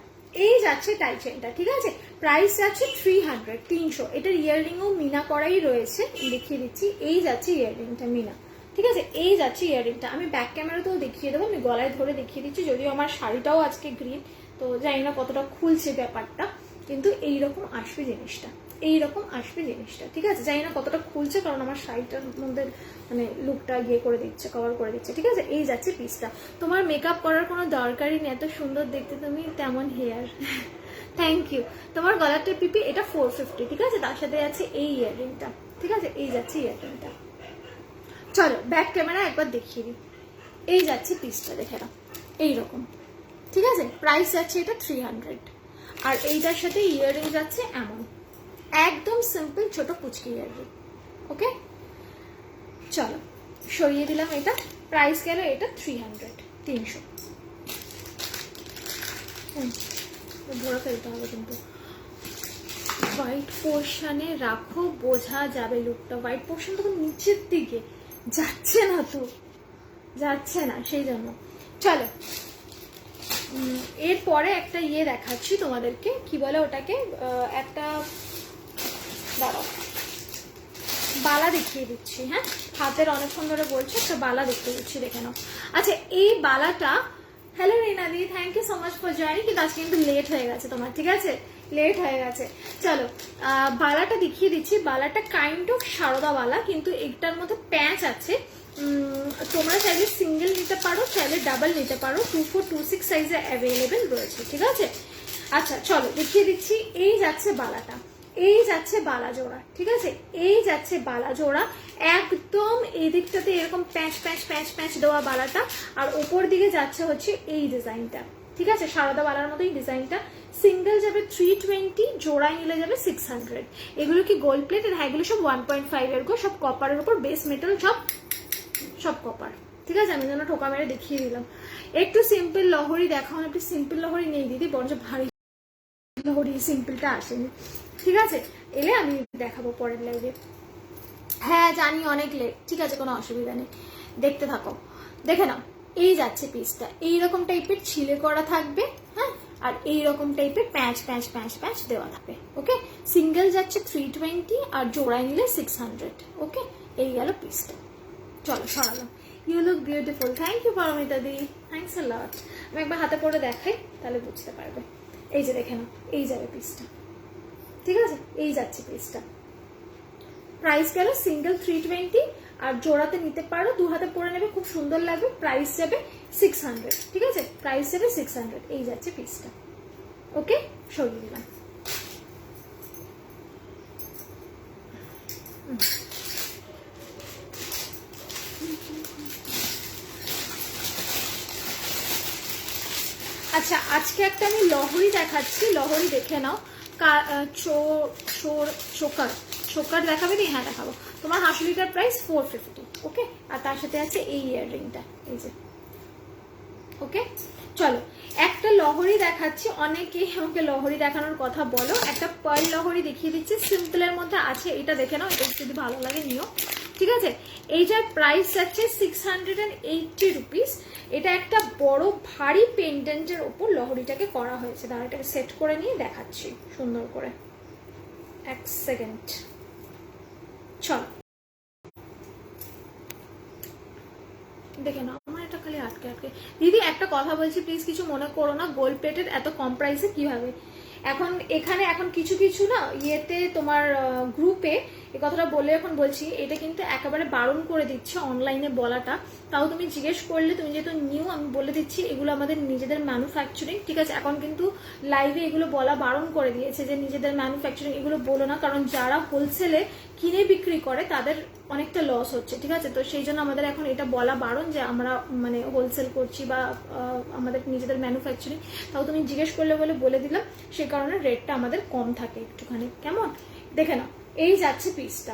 এই যাচ্ছে টাইচেনটা, ঠিক আছে? প্রাইস যাচ্ছে 300, 300। এটার ইয়াররিংও মিনা করাই রয়েছে, দেখিয়ে দিচ্ছি, এই যাচ্ছে ইয়াররিংটা মিনা, ঠিক আছে? এই যাচ্ছে ইয়াররিংটা, আমি ব্যাক ক্যামেরাতেও দেখিয়ে দেবো, আমি গলায় ধরে দেখিয়ে দিচ্ছি, যদিও আমার শাড়িটাও আজকে গ্রিন, তো জানি না কতটা খুলছে ব্যাপারটা, কিন্তু এইরকম আসবে জিনিসটা, এইরকম আসবে জিনিসটা, ঠিক আছে? জানি না কতটা খুলছে, কারণ আমার শাড়িটার মধ্যে মানে লুকটা ইয়ে করে দিচ্ছে, কভার করে দিচ্ছে, ঠিক আছে? এই যাচ্ছে পিসটা, তোমার মেকআপ করার কোনো দরকারই নেই, এত সুন্দর দেখতে তুমি, তেমন হেয়ার। Thank you. তোমার গলারটা পিপি, এটা 450, ঠিক আছে? তার সাথে আছে এই ইয়াররিংটা, ঠিক আছে? এই যাচ্ছে ইয়াররিংটা। চলো ব্যাক ক্যামেরা একবার দেখিয়ে দিই, এই যাচ্ছে পিসটা, দেখে নাও এইরকম, ঠিক আছে? প্রাইস যাচ্ছে এটা 300, আর এইটার সাথে ইয়াররিং যাচ্ছে এমন, একদম সিম্পল ছোট পুচকি ইয়াররিং, ওকে? চলো সরিয়ে দিলাম এটা, প্রাইস গেল এটা 300, 300। ভরে ফেলতে হবে কিন্তু, হোয়াইট পোর্শনে রাখো, বোঝা যাবে লুকটা। হোয়াইট পোর্শন তখন নিচের দিকে যাচ্ছে না, তো যাচ্ছে না, সেই জন্য। চলো এরপরে একটা ইয়ে দেখাচ্ছি তোমাদেরকে, কি বলে ওটাকে, একটা দাঁড়াও বালা দেখিয়ে দিচ্ছি, হ্যাঁ? হাতের অনেকক্ষণ ধরে বলছে, একটা বালা দেখিয়ে দিচ্ছি, দেখে নাও। আচ্ছা এই বালাটা, হ্যালো রিনাদি, thank you so much for joining, কিন্তু আজকে কিন্তু লেট হয়ে গেছে তোমার, ঠিক আছে? লেট হয়ে গেছে। চলো বালাটা দেখিয়ে দিচ্ছি, বালাটা কাইন্ড অফ সারদা বালা, কিন্তু একটার মধ্যে প্যাঁচ আছে, তোমরা চাইলে সিঙ্গেল নিতে পারো, চাইলে ডাবল নিতে পারো, 24, 26 সাইজে অ্যাভেলেবেল রয়েছে, ঠিক আছে? আচ্ছা চলো দেখিয়ে দিচ্ছি, এই যাচ্ছে বালাটা, এই যাচ্ছে বালা জোড়া, ঠিক আছে? এই যাচ্ছে বালা জোড়া, একদম এই দিকটাতে এরকম প্যাঁচ প্যাঁচ প্যাঁচ প্যাঁচ দেওয়া বালাটা, আর ওপর দিকে যাচ্ছে হচ্ছে এই ডিজাইনটা, ঠিক আছে? সারদা বালার মতো এই ডিজাইনটা। সিঙ্গেল যাবে 320, জোড়ায় নিলে যাবে 600। এগুলো কি গোল্ড প্লেটেড? হ্যাঁ, এগুলো সব 1.5 এর গো, সব কপারের উপর বেস মেটাল, সব কপার, ঠিক আছে? আমি যেন ঠোকা মেরে দেখিয়ে দিলাম। একটু সিম্পল লহরি দেখাও, একটু সিম্পল লহরি নেই দিদি, বরঞ্চ ভারী লহরি সিম্পলটা আসেনি, ঠিক আছে, এলে আমি দেখাবো পরের লাইভে। হ্যাঁ জানি অনেক লেট, ঠিক আছে কোনো অসুবিধা নেই, দেখতে থাকো। দেখে নাও, এই যাচ্ছে পিসটা, এইরকম টাইপের ছিলে করা থাকবে, হ্যাঁ, আর এইরকম টাইপের প্যাঁচ প্যাঁচ প্যাঁচ প্যাঁচ দেওয়া থাকবে। ওকে, সিঙ্গেল যাচ্ছে 320 আর জোড়ায় নিলে 600। ওকে, এই গেল পিসটা। চলো সরালাম। You look beautiful, thank you Paramita di, thanks a lot. আমি একবার হাতে পরে দেখাই, তাহলে বুঝতে পারবে। এই যে দেখে নাও, এই যাবে পিসটা, ঠিক আছে, এই যাচ্ছে পিসটা। প্রাইস গেল সিঙ্গেল 320, আর জোড়াতে নিতে পারো, দু হাতে পরে নেবে, খুব সুন্দর লাগবে। প্রাইস যাবে 600, ঠিক আছে, প্রাইস যাবে 600। এই যাচ্ছে পিসটা। ওকে, সরিয়ে দিলাম। আচ্ছা, আজকে একটা আমি লহরি দেখাচ্ছি, লহরি দেখে নাও। চোকার দেখাবে দি? হ্যাঁ দেখাবো। তোমার হাসুলিটার প্রাইস 450। ওকে, আর তার সাথে আছে এই ইয়াররিংটা, এই যে। ওকে, চলো একটা লহরি দেখাচ্ছি। অনেকেই আমাকে লহরি দেখানোর কথা বলো, একটা পার্ল লহরি দেখিয়ে দিচ্ছি, সিম্পলের মধ্যে আছে, এটা দেখে নাও, এটা যদি ভালো লাগে নিও, ঠিক আছে। এইটার প্রাইস যাচ্ছে 680 রুপিস। এটা একটা বড় ভারী পেন্ডেন্টের ওপর লহরিটাকে করা হয়েছে। দাঁড়া, এটাকে সেট করে নিয়ে দেখাচ্ছি সুন্দর করে, এক সেকেন্ড। চলো দেখে নাও, আমার এটা খালি আটকে আটকে। দিদি একটা কথা বলছি, প্লিজ কিছু মনে করো না, গোল্ড প্লেটেড এত কম প্রাইসে কিভাবে? এখন এখানে এখন কিছু কিছু না ইয়েতে তোমার গ্রুপে এই কথাটা বলে এখন বলছি, এটা কিন্তু একেবারে বারণ করে দিচ্ছে অনলাইনে বলাটা। তাও তুমি জিজ্ঞেস করলে, তুমি যেহেতু নিউ, আমি বলে দিচ্ছি এগুলো আমাদের নিজেদের ম্যানুফ্যাকচারিং, ঠিক আছে। এখন কিন্তু লাইভে এগুলো বলা বারণ করে দিয়েছে যে নিজেদের ম্যানুফ্যাকচারিং এগুলো বলো না, কারণ যারা হোলসেলে কিনে বিক্রি করে তাদের অনেকটা লস হচ্ছে, ঠিক আছে। তো সেই জন্য আমাদের এখন এটা বলা বারণ যে আমরা মানে হোলসেল করছি বা আমাদের নিজেদের ম্যানুফ্যাকচারিং। তাও তুমি জিজ্ঞেস করলে বলে বলে দিলাম, সে কারণে রেটটা আমাদের কম থাকে একটুখানি, কেমন? দেখে নাও, এই যাচ্ছে পিসটা,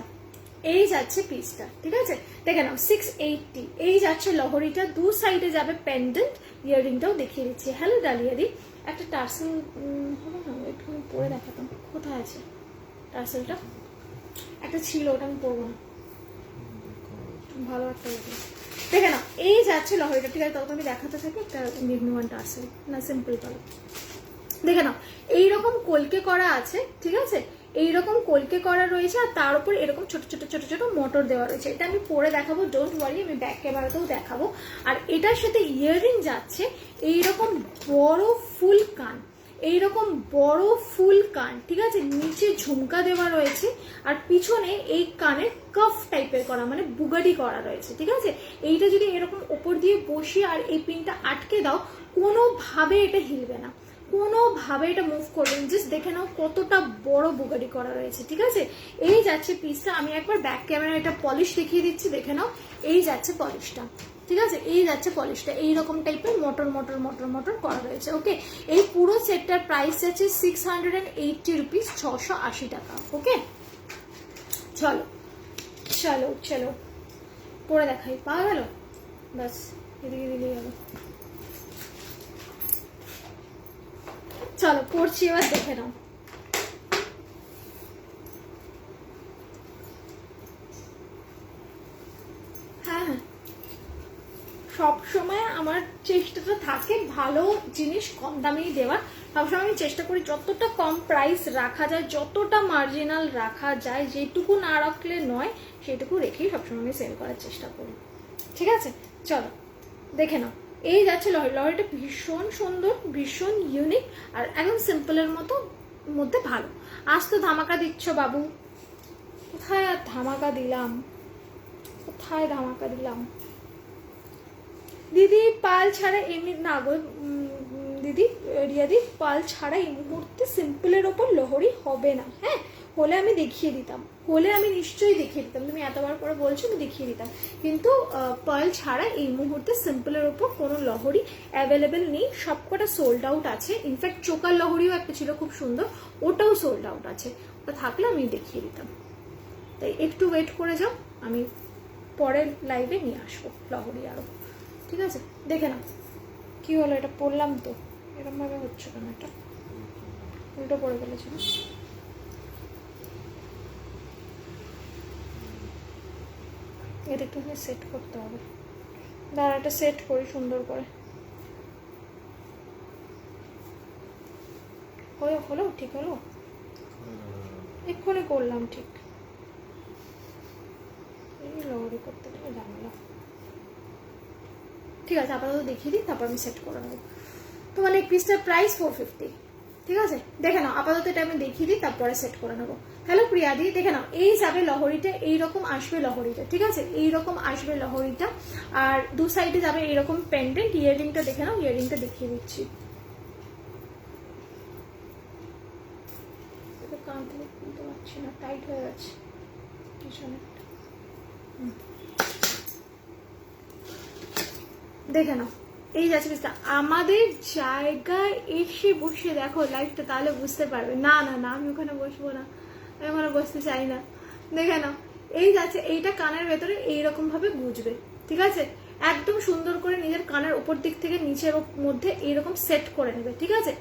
এই যাচ্ছে পিসটা, ঠিক আছে, দেখে নাও 680। এই যাচ্ছে লহরিটা, দু সাইডে যাবে পেন্ডেন্ট, ইয়াররিংটাও দেখিয়ে দিচ্ছি। হ্যালো ডালিয়াদি, একটা টার্সেল হবে না? একটু পরে দেখাতাম, কোথায় আছে টার্সেলটা? একটা ছিল, ওটা আমি পরবো না, ভালো একটা দেখে নাও। এই যাচ্ছে লহরিটা, ঠিক আছে, তখন আমি দেখাতে থাকি। একটা নির্মাণ টার্সেল না সিম্পল কালার, দেখে নাও, এইরকম কলকে করা আছে, ঠিক আছে, এইরকম কলকে করা রয়েছে, আর তার উপর এরকম ছোট ছোট ছোট ছোট মোটর দেওয়া রয়েছে। এটা আমি পরে দেখাবো, ডোন্ট ওয়ারি, আমি ব্যাক ক্যামেরাতেও দেখাবো। আর এটার সাথে ইয়াররিং যাচ্ছে এইরকম বড় ফুল কান, এইরকম বড় ফুল কান, ঠিক আছে, নিচে ঝুমকা দেওয়া রয়েছে, আর পিছনে এই কানের কাফ টাইপের করা, মানে বুগাডি করা রয়েছে, ঠিক আছে। এইটা যদি এরকম ওপর দিয়ে বসিয়ে আর এই পিনটা আটকে দাও, কোনোভাবে এটা হিলবে না, কোনোভাবে এটা মুভ করবেন। জাস্ট দেখে নাও কতটা বড় বুগাডি করা রয়েছে, ঠিক আছে। এই যাচ্ছে পিসটা, আমি একবার ব্যাক ক্যামেরা এটা পলিশ দেখিয়ে দিচ্ছি, দেখে নাও, এই যাচ্ছে পলিশটা, ঠিক আছে, এই যাচ্ছে পলিশটা, এইরকম টাইপের মোটর মোটর মোটর মোটর করা রয়েছে। ওকে, এই পুরো সেটটার প্রাইস যাচ্ছে 680 রুপিস, 680 টাকা। ওকে, চলো চলো চলো পরে দেখাই, পাওয়া গেল, বাস এদিকে দিলেই গেল। চলো পড়ছি, এবার দেখে নাও। হ্যাঁ, সবসময় আমার চেষ্টাটা থাকে ভালো জিনিস কম দামেই দেওয়ার। সবসময় আমি চেষ্টা করি যতটা কম প্রাইস রাখা যায়, যতটা মার্জিনাল রাখা যায়, যেটুকু না রাখলে নয় সেটুকু রেখেই সবসময় আমি সেল করার চেষ্টা করি, ঠিক আছে। চলো দেখে নাও, এই যাচ্ছে লহরি। লহরিটা ভীষণ সুন্দর, ভীষণ ইউনিক, আর একদম সিম্পলের মধ্যে ভালো। আজ তো ধামাকা দিচ্ছ বাবু, কোথায় আর ধামাকা দিলাম, কোথায় ধামাকা দিলাম? দিদি পাল ছাড়া এমনি না গো দিদি, রিয়াদি পাল ছাড়া এই মুহূর্তে সিম্পলের ওপর লহরি হবে না। হ্যাঁ, হলে আমি দেখিয়ে দিতাম, হলে আমি নিশ্চয়ই দেখিয়ে দিতাম, তুমি এতবার করে বলছো, আমি দেখিয়ে দিতাম। কিন্তু পার্ল ছাড়া এই মুহূর্তে সিম্পলের ওপর কোনো লহরি অ্যাভেলেবেল নেই, সবকটা সোল্ড আউট আছে। ইনফ্যাক্ট চোকার লহরিও একটা ছিল খুব সুন্দর, ওটাও সোল্ড আউট আছে। ওটা থাকলে আমি দেখিয়ে দিতাম, তাই একটু ওয়েট করে যাও, আমি পরের লাইভে নিয়ে আসবো লহরি আরও, ঠিক আছে। দেখে নাও কি হলো, এটা পড়লাম তো, এরকম ভাবে হচ্ছে কেন এটা? উল্টো পড়ে ফেলেছিল। এটা একটুখানি সেট করতে হবে, দাঁড়াটা সেট করি সুন্দর করে। হলো ঠিক হলো, এক্ষুনি করলাম ঠিক। এই লহরি করতে গেলে ঝামেলা। ঠিক আছে, আপাতত দেখিয়ে দিই, তারপর আমি সেট করে নেবো। তোমার নেক পিসটার প্রাইস 450। ঠিক আছে, দেখে নাও, আপাতত এটা আমি দেখিয়ে দিই, তারপরে সেট করে নেবো। হ্যালো প্রিয়াদি, দেখে নাও, এই যাবে লহরিটা, এইরকম আসবে লহরিটা। ঠিক আছে, এইরকম আসবে লহরিটা, আর দু সাইডে যাবে এইরকম পেন্ডেন্ট। ইয়াররিংটা দেখে নাও, ইয়াররিংটা দেখিয়ে দিচ্ছি। কান থেকে খুলতে পারছি না, টাইট হয়ে গেছে পিছনে। দেখে নাও, এই যাচ্ছে পিসটা। আমাদের জায়গায় এসে বসে দেখো লাইভটা, তাহলে বুঝতে পারবে। না না না, আমি ওখানে বসবো না, আমি ওখানে বসতে চাই না। দেখে নাও, এই যাচ্ছে, এইটা কানের ভেতরে এইরকম ভাবে গুজবে। ঠিক আছে, একদম সুন্দর করে নিজের কানের উপর দিক থেকে নিচের মধ্যে এইরকম সেট করে নেবে। ঠিক আছে,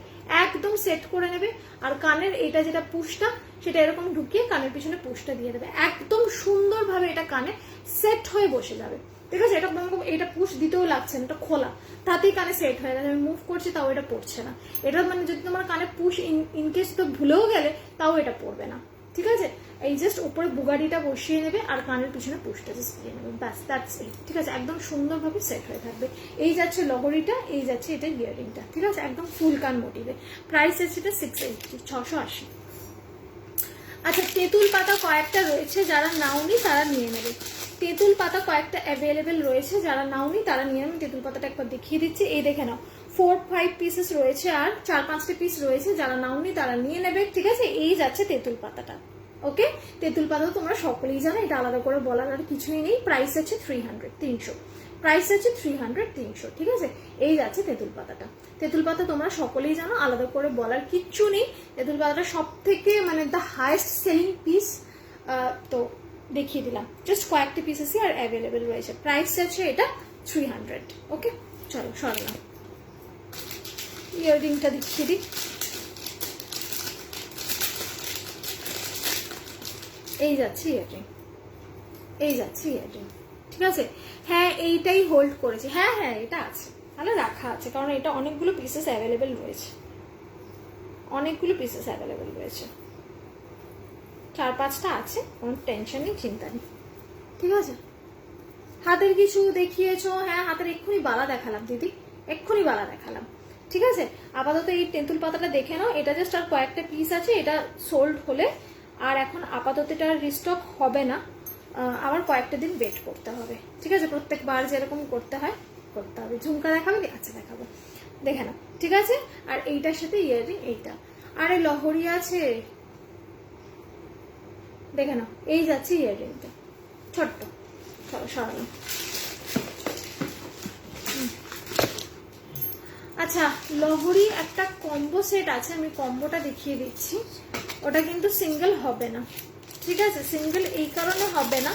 একদম সেট করে নেবে। আর কানের এটা যেটা পুশটা, সেটা এরকম ঢুকিয়ে কানের পিছনে পুশটা দিয়ে দেবে। একদম সুন্দরভাবে এটা কানে সেট হয়ে বসে যাবে। ঠিক আছে, এটা পুশ দিতেও লাগছে না, এটা খোলা, তাতেই কানে সেট হয়ে গেছে। আমি মুভ করছি তাও এটা পড়ছে না। এটা মানে যদি তোমার কানে পুশ ইনকেস তো ভুলেও গেলে, তাও এটা পড়বে না। ঠিক আছে, এই জাস্ট উপরে বুগাডিটা বসিয়ে নেবে আর কানের পিছনে পুশটা জাস্ট দিয়ে নেবে, ব্যাস, দ্যাটস ইট। ঠিক আছে, একদম সুন্দরভাবে সেট হয়ে থাকবে। এই যাচ্ছে লহরিটা, এই যাচ্ছে এটা ইয়াররিংটা। ঠিক আছে, একদম ফুল কান মোটিভে। প্রাইস আছে এটা 680, 680। আচ্ছা, তেঁতুল পাতা কয়েকটা রয়েছে, যারা নাওনি তারা নিয়ে নেবে। তেঁতুল পাতা কয়েকটা অ্যাভেলেবেল রয়েছে, যারা নাওনি তারা নিয়ে নেবে। তেঁতুল পাতাটা একবার দেখিয়ে দিচ্ছি, এই দেখে নাও, 4-5 পিসেস রয়েছে, আর 4-5টা পিস রয়েছে, যারা নাওনি তারা নিয়ে নেবে। ঠিক আছে, এই যাচ্ছে তেঁতুল পাতাটা। ওকে, তেঁতুল পাতা তোমরা সকলেই জানো, এটা আলাদা করে বলার আর কিছুই নেই। প্রাইস আছে 300, 300। প্রাইস আছে 300, 300। ঠিক আছে, এই যাচ্ছে তেঁতুল পাতাটা। তেঁতুল পাতা তোমরা সকলেই জানো, আলাদা করে বলার কিচ্ছু নেই। তেঁতুল পাতাটা সব থেকে মানে দ্য হাইয়েস্ট সেলিং পিস, তো দেখিয়ে দিলাম। জাস্ট কয়েকটা পিসেসই আর অ্যাভেলেবেল রয়েছে। প্রাইস আছে এটা 300। ওকে, চলো সরলাম। ইয়াররিংটা দেখিয়ে দিই, এই যাচ্ছে ইয়াররিং, এই যাচ্ছে ইয়াররিং। ঠিক আছে, হ্যাঁ এইটাই হোল্ড করেছে, হ্যাঁ হ্যাঁ এটা আছে, তাহলে রাখা আছে, কারণ এটা অনেকগুলো পিসেস অ্যাভেলেবেল রয়েছে, অনেকগুলো পিসেস অ্যাভেলেবেল রয়েছে। 4-5টা আছে, কোনো টেনশন নেই, চিন্তা নেই। ঠিক আছে, হাতের কিছু দেখিয়েছো? হ্যাঁ, হাতের এক্ষুনি বালা দেখালাম দিদি, এক্ষুনি বালা দেখালাম। ঠিক আছে, আপাতত এই তেঁতুল পাতাটা দেখে নাও, এটা জাস্ট আর কয়েকটা পিস আছে, এটা সোল্ড হলে আর এখন আপাতত এটা রিস্টক হবে না, আবার কয়েকটা দিন ওয়েট করতে হবে। ঠিক আছে, প্রত্যেকবার যেরকম করতে হয় করতে হবে। ঝুমকা দেখাবে? আচ্ছা দেখাবো, দেখে নাও। ঠিক আছে, আর এইটার সাথে ইয়াররিং এইটা, আর এই লহরি আছে, দেখে নাও, এই যাচ্ছে ইয়াররিংটা ছোট্ট। চলো সরালাম। আচ্ছা, লহরি একটা কম্বো সেট আছে, আমি কম্বোটা দেখিয়ে দিচ্ছি। ওটা কিন্তু সিঙ্গেল হবে না। ঠিক আছে, সিঙ্গেল এই কারণে হবে না,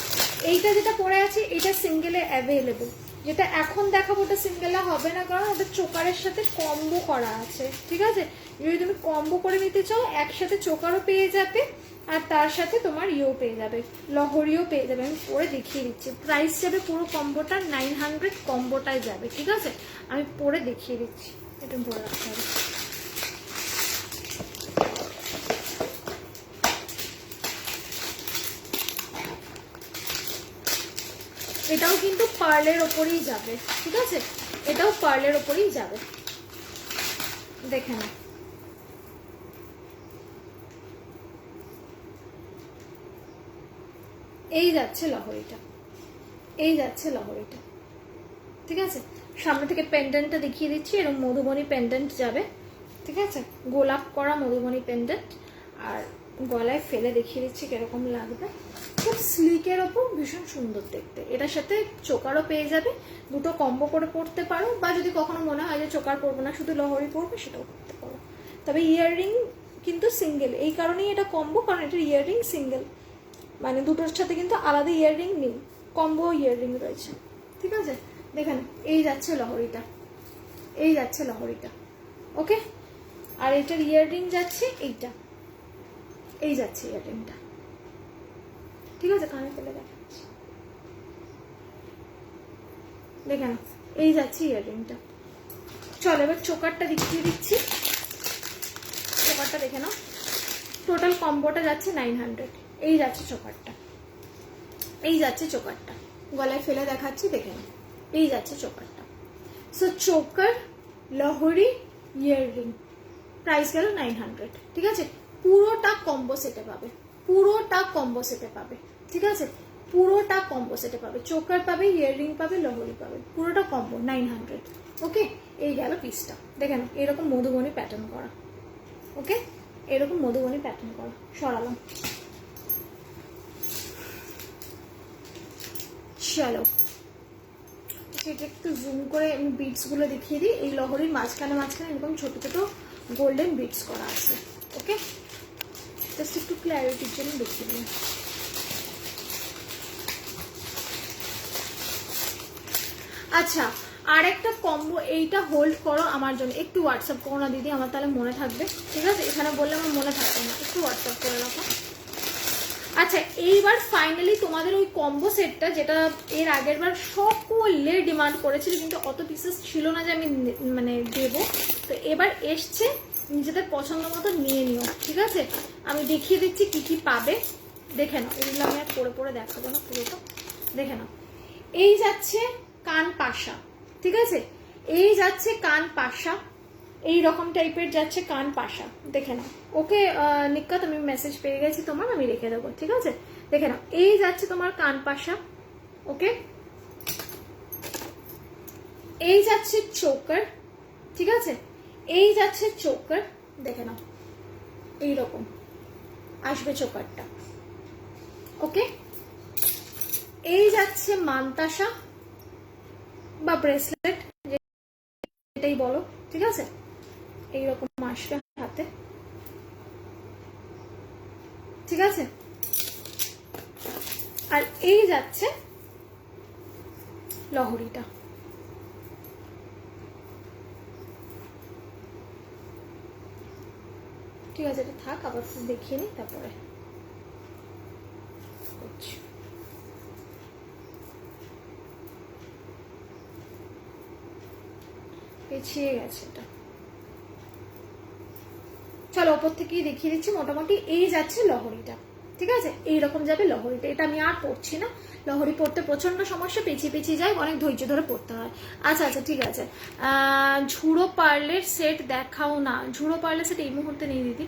এইটা যেটা পরে আছে এটা সিঙ্গেলে অ্যাভেলেবল, যেটা এখন দেখাবো ওটা সিঙ্গেলে হবে না, কারণ ওটা চোকারের সাথে কম্বো করা আছে। ঠিক আছে, যদি তুমি কম্বো করে নিতে চাও, একসাথে চোকারও পেয়ে যাবে আর তার সাথে তোমার ইয়েও পেয়ে যাবে, লহরিও পেয়ে যাবে। আমি পরে দেখিয়ে দিচ্ছি। প্রাইস যাবে পুরো কম্বোটা 900, কম্বোটায় যাবে। ঠিক আছে, আমি পরে দেখিয়ে দিচ্ছি, এটা পরে রাখতে হবে। এটাও কিন্তু পার্লের ওপরেই যাবে। ঠিক আছে, এটাও পার্লের ওপরেই যাবে, দেখে না। এই যাচ্ছে লহরিটা, এই যাচ্ছে লহরিটা। ঠিক আছে, সামনে থেকে পেন্ডেন্টটা দেখিয়ে দিচ্ছি, এরকম মধুবনী পেন্ডেন্ট যাবে। ঠিক আছে, গোলাপ করা মধুবনী পেন্ডেন্ট, আর গলায় ফেলে দেখিয়ে দিচ্ছি কিরকম লাগবে। খুব স্লিকের ওপর, ভীষণ সুন্দর দেখতে। এটার সাথে চোকারও পেয়ে যাবে, দুটো কম্বো করে পড়তে পারো, বা যদি কখনো মনে হয় যে চোকার পরবো না, শুধু লহরি পরবে, সেটাও করতে পারো। তবে ইয়াররিং কিন্তু সিঙ্গেল, এই কারণেই এটা কম্বো, কারণ এটা ইয়াররিং সিঙ্গেল, মানে দুটোর সাথে কিন্তু আলাদা ইয়াররিং নেই, কম্বো ইয়াররিং রয়েছে। ঠিক আছে, দেখেন এই যাচ্ছে লহরিটা, এই যাচ্ছে লহরিটা। ওকে, আর এটার ইয়াররিং যাচ্ছে এইটা, এই যাচ্ছে ইয়াররিংটা, ঠিক আছে? কানে ফেলে দেখাচ্ছি, দেখে না, এই যাচ্ছে ইয়াররিংটা। চলো এবার চোকারটা দেখিয়ে দিচ্ছি, চোকারটা দেখে নাও। টোটাল কম্বোটা যাচ্ছে 900, এই যাচ্ছে চোকারটা, এই যাচ্ছে চোকারটা, গলায় ফেলে দেখাচ্ছি, দেখে নাও, এই যাচ্ছে চোকারটা। সো চোকার, লহরি, ইয়াররিং, প্রাইস গেল 900, ঠিক আছে? পুরোটা কম্বো সেটে পাবে, পুরোটা কম্বো সেটে পাবে, ঠিক আছে? পুরোটা কম্বো সেটে পাবে, চোকার পাবে, ইয়াররিং পাবে, লহরি পাবে, পুরোটা কম্বো 900। ওকে, এই গেল পিসটা, দেখে নাও, এরকম মধুবনী প্যাটার্ন করা। ওকে, এরকম মধুবনী প্যাটার্ন করা। সরালাম, চলো সেটা একটু জুম করে আমি বিটস গুলো দেখিয়ে দিই। এই লহরির মাঝখানে মাঝখানে এরকম ছোট ছোট গোল্ডেন বিটস করা আছে। ওকে, জাস্ট একটু ক্ল্যারিটির জন্য দেখিয়ে দিই। আচ্ছা, আর একটা কম্বো, এইটা হোল্ড করো আমার জন্য, একটু হোয়াটসঅ্যাপ করো না দিদি, আমার তাহলে মনে থাকবে, ঠিক আছে? এখানে বললে আমার মনে থাকবে না, একটু হোয়াটসঅ্যাপ করে রাখো। আচ্ছা, এইবার ফাইনালি তোমাদের ওই কম্বো সেটটা, যেটা এর আগের বার সকলে ডিমান্ড করেছিল কিন্তু অত পিসেস ছিল না যে আমি মানে দেবো, তো এবার এসছে, নিজেদের পছন্দ মতো নিয়ে নিও, ঠিক আছে? আমি দেখিয়ে দিচ্ছি কি কি পাবে, দেখে নাও। এগুলো আমি আর পরে পরে দেখাবো না, পুরোটা দেখে নাও। এই যাচ্ছে কান পাশা, ঠিক আছে? এই যাচ্ছে কান পাশা, এই রকম টাইপের যাচ্ছে কান পাশা, দেখে নাও। ওকে নিকাত, আমি মেসেজ পেয়ে গেছি তোমার, আমি রেখে দেবো, ঠিক আছে? দেখে নাও, এই যাচ্ছে তোমার কান পাশা। ওকে, এই যাচ্ছে চোকার, ঠিক আছে? এই যাচ্ছে চোকার, দেখে নাও, এইরকম আসবে চোকারটা। ওকে, এই যাচ্ছে মানতাসা বা ব্রেসলেট, এটাই বলো, ঠিক আছে? এইরকম আসবে হাতে, ঠিক আছে? আর এই যাচ্ছে লহরিটা, ঠিক আছে? এটা থাক, আবার দেখিয়ে নিই তারপরে। পেছিয়ে গেছে এটা, চলো ওপর থেকেই দেখিয়ে দিচ্ছি। মোটামুটি এই যাচ্ছে লহরিটা, ঠিক আছে? এইরকম যাবে লহরিটা। এটা আমি আর পড়ছি না, লহরি পড়তে প্রচন্ড সমস্যা, পেছিয়ে পেছিয়ে যায়, অনেক ধৈর্য ধরে পড়তে হয়। আচ্ছা আচ্ছা, ঠিক আছে। ঝুড়ো পার্লের সেট দেখাও না, ঝুড়ো পার্লের সেট এই মুহূর্তে নেই দিদি।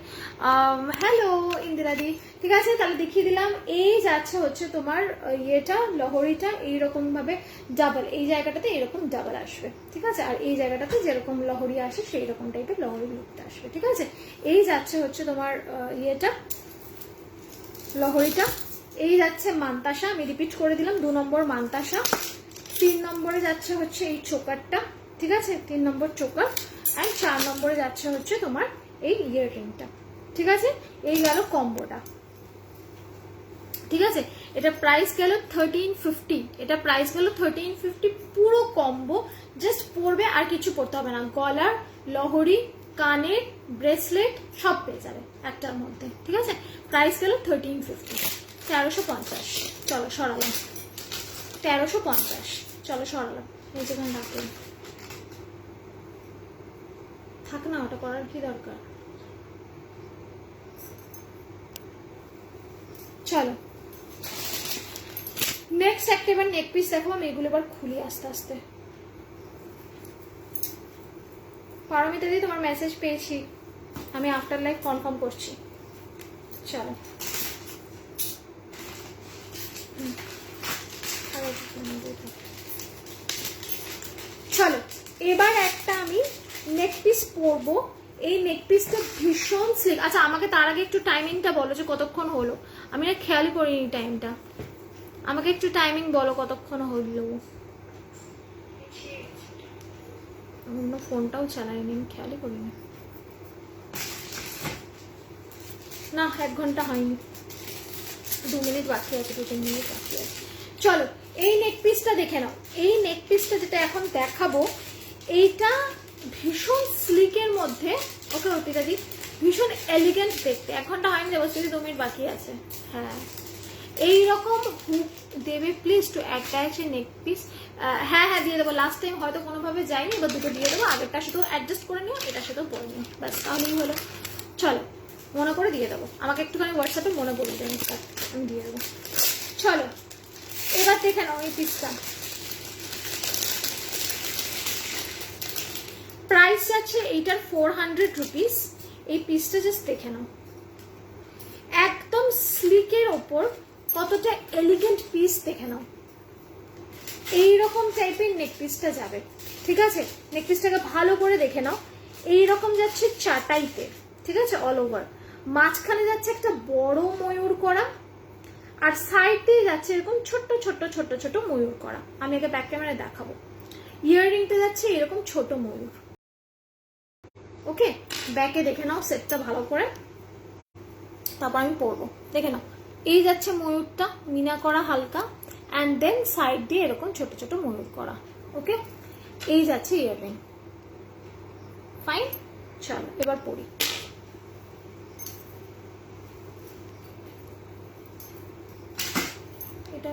হ্যালো ইন্দিরাদি, ঠিক আছে, তাহলে দেখিয়ে দিলাম। এই যাচ্ছে হচ্ছে তোমার ইয়েটা, লহরিটা এইরকম ভাবে ডাবল, এই জায়গাটাতে এরকম ডাবল আসবে, ঠিক আছে? আর এই জায়গাটাতে যেরকম লহরি আসে সেই রকম টাইপের লহরি লুকটা আসবে, ঠিক আছে? এই যাচ্ছে হচ্ছে তোমার ইয়েটা, লহরিটা। এই যাচ্ছে মানতাসা, আমি রিপিট করে দিলাম, 2 নম্বর মানতাসা। 3 নম্বরে যাচ্ছে হচ্ছে এই চোকারটা, ঠিক আছে? 3 নম্বর চোকার। আর 4 নম্বরে যাচ্ছে হচ্ছে তোমার এই ইয়াররিংটা, ঠিক আছে? এই গেল কম্বোটা, ঠিক আছে? এটা প্রাইস গেল 1350, এটা প্রাইস গেল 1350, পুরো কম্বো। জাস্ট পরবে, আর কিছু পরতে হবে না, গলার, লহরি, কানের, ব্রেসলেট সব পেয়ে যাবে একটার মধ্যে, ঠিক আছে? প্রাইস গেল 1350, 1350। চলো সরালাম, 1350, চলো সরালাম, এই যেখানে রাখলাম, থাক না, ওটা করার কি দরকার। চলো নেক্সট একটা এবার নেক পিস দেখো, আমি এগুলো এবার খুলি আস্তে আস্তে। পারমিতা দিদি, তোমার মেসেজ পেয়েছি, আমি আফটার লাইফ কনফার্ম করছি। চলো চলো এবার একটা আমি নেক পিস পরবো। এই নেক পিসটা ভীষণ স্লিক। আচ্ছা, আমাকে তার আগে একটু টাইমিংটা বলো যে কতক্ষণ হলো, আমি না খেয়ালই করিনি টাইমটা। আমাকে একটু টাইমিং বলো কতক্ষণ হলো। অন্য ফোনটাও চালাইনি, আমি খেয়ালই করিনি। না, 1 ঘন্টা হয়নি, 2 মিনিট বাকি আছে, 2-3 মিনিট বাকি আছে। চলো এই নেক পিসটা দেখে নাও। এই নেক পিসটা যেটা এখন দেখাবো, এইটা ভীষণ স্লিকের মধ্যে ওকে অর্পিতা দি, ভীষণ এলিগেন্ট দেখতে। 1 ঘন্টা হয়নি, দেবশ্রী 2 মিনিট বাকি আছে। হ্যাঁ এইরকম হুক দেবে please two attach A neck piece. হ্যাঁ হ্যাঁ দিয়ে দেবো, লাস্ট টাইম হয়তো কোনোভাবে যায়নি, এবার দুটো দিয়ে দেবো। আগেরটা শুধু অ্যাডজাস্ট করে নিও, এটার সাথেও পরে নিও, ব্যাস তাহলেই হলো। চলো মনে করে দিয়ে দেবো, আমাকে একটুখানি হোয়াটসঅ্যাপে মনে বলে দেবেন, আমি দিয়ে দেবো। চলো এবার দেখে নাও এই পিসটা, প্রাইস আছে এইটার 400 রুপিস। এই পিসটা জাস্ট দেখে নাও, একদম স্লিকের ওপর কতটা এলিগেন্ট পিস দেখে নাও। এইরকম টাইপের নেক পিসটা যাবে, ঠিক আছে? নেক পিসটাকে ভালো করে দেখে নাও, এইরকম যাচ্ছে চাটাইতে, ঠিক আছে? অল ওভার মাঝখানে যাচ্ছে একটা বড় ময়ূর করা, আর সাইড দিয়ে যাচ্ছে এরকম ছোট্ট ছোট্ট ছোট্ট ছোট ময়ূর করা। আমি একে ব্যাক ক্যামেরায় দেখাবো। ইয়াররিংটা যাচ্ছে এরকম ছোট ময়ূর। ওকে ব্যাকে দেখে নাও সেটটা ভালো করে, তারপর আমি পরবো। দেখে নাও এই যাচ্ছে ময়ূরটা মিনা করা হালকা, অ্যান্ড দেন সাইড দিয়ে এরকম ছোট ছোট ময়ূর করা। ওকে এই যাচ্ছে ইয়াররিং। ফাইন, চলো এবার পরি। এটা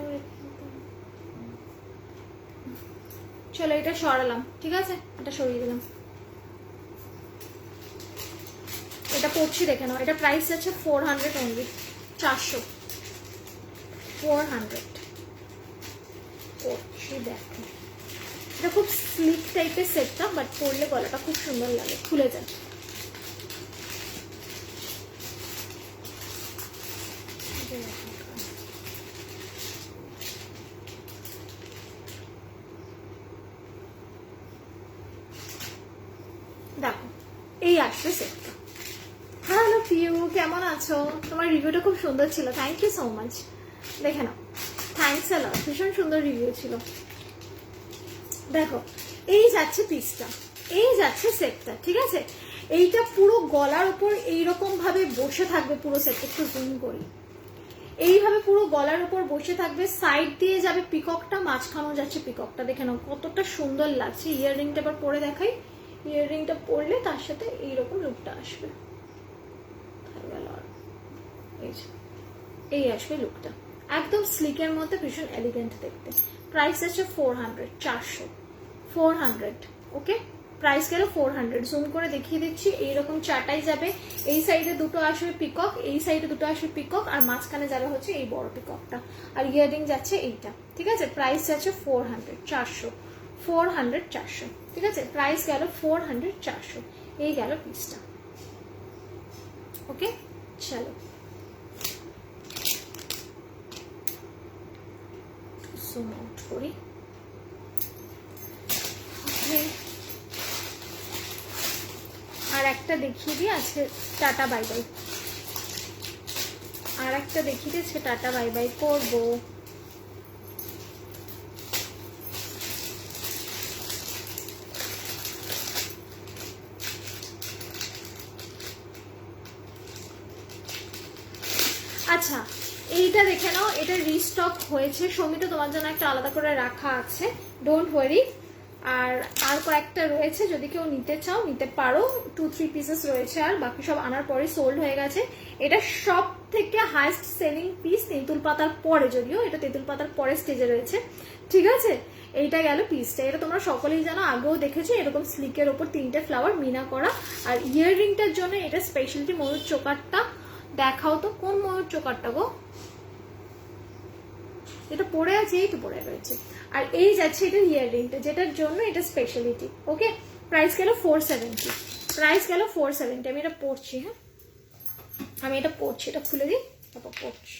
চলো এটা সরালাম, ঠিক আছে? এটা সরিয়ে দিলাম। এটা পড়ছি দেখে নাও, এটা প্রাইস আছে 400 অনলি, 400, 400 পড়ছি দেখো। এটা খুব স্লিক টাইপের সেটটা, বাট পরলে গলাটা খুব সুন্দর লাগে, খুলে যায়। দেখো এই আসবে সেটটা। হ্যালো পিউ, কেমন আছো? তোমার রিভিউটা খুব সুন্দর ছিল, থ্যাংক ইউ সো মাচ। দেখে নাও, থ্যাংকস আ লট, ভীষণ সুন্দর রিভিউ ছিল। দেখো এই যাচ্ছে পিসটা, এই যাচ্ছে সেটটা, ঠিক আছে? এইটা পুরো গলার উপর এইরকম ভাবে বসে থাকবে পুরো সেট, একটু জুম করি, এইভাবে পুরো গলার উপর বসে থাকবে। সাইড দিয়ে যাবে পিককটা, মাঝখানেও যাচ্ছে পিককটা। দেখে নাও কতটা সুন্দর লাগছে। ইয়াররিংটা এবার পরে দেখাই, ইয়াররিংটা পরলে তার সাথে এইরকম লুকটা আসবে। এই আসবে লুকটা, একদম স্লিকের মধ্যে, ভীষণ এলিগেন্ট দেখতে। প্রাইস আছে 400, 400, 400। ওকে প্রাইস গেল 400। জুম করে দেখিয়ে দিচ্ছি, এইরকম চাটাই যাবে। এই সাইডে দুটো আসবে পিকক, এই সাইডে দুটো আসবে পিকক, আর মাঝখানে যাবে হচ্ছে এই বড় পিককটা, আর ইয়ারিং যাচ্ছে এইটা, ঠিক আছে? প্রাইস আছে 400, 400, 400, 400, ঠিক আছে? প্রাইস গেল 400, 400। এই গেল পিসটা। ওকে চলো জুম আউট করি। আর একটা দেখিয়ে দিই, আছে টাটা বাই বাই। আর একটা দেখিয়ে দিয়েছে টাটা বাই বাই করবো। আচ্ছা এইটা দেখে নাও, এটা রিস্টক হয়েছে। সমিত তোমার জন্য একটা আলাদা করে রাখা আছে, ডোন্ট ওয়ারি। আর কয়েকটা রয়েছে, যদি কেউ নিতে চাও নিতে পারো। 2-3 পিসেস রয়েছে, আর বাকি সব আনার পরে সোল্ড হয়ে গেছে। এটা সব থেকে হাইস্ট সেলিং পিস তেঁতুল পাতার পরে, যদিও এটা তেঁতুল পাতার পরে স্টেজে রয়েছে, ঠিক আছে? এইটা গেল পিসটা। এটা তোমরা সকলেই জানো, আগেও দেখেছো। এরকম স্লিকের ওপর 3টে ফ্লাওয়ার মিনা করা। আর ইয়াররিংটার জন্য এটা স্পেশালিটি ময়ূর চোকারটা দেখাও তো, কোন ময়ূর চোকারটা গো? এটা পড়ে আছে, এই তো পড়ে রয়েছে। আর এই যাচ্ছে এটা ইয়াররিংটা, যেটার জন্য এটা স্পেশালিটি। ওকে প্রাইস গেল 470, প্রাইস গেল 470। আমি এটা পড়ছি, হ্যাঁ আমি এটা পড়ছি, এটা খুলে দিই তারপর পড়ছি।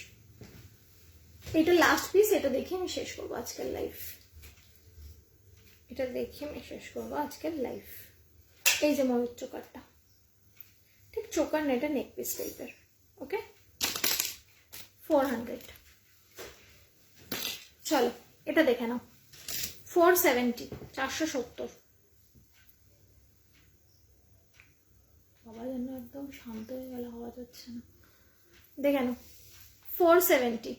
এটা লাস্ট পিস, এটা দেখে আমি শেষ করবো আজকের লাইফ। এটা দেখে আমি শেষ করবো আজকের লাইফ। এই যে ময়ূর চোকারটা, ঠিক চোকার না, এটা নেক পিস টাইপের। ওকে 400। চলো এটা দেখে নাও, 470, 470। বাবা যেন একদম শান্ত হয়ে গেল, হওয়া যাচ্ছে না। দেখে নাও 470।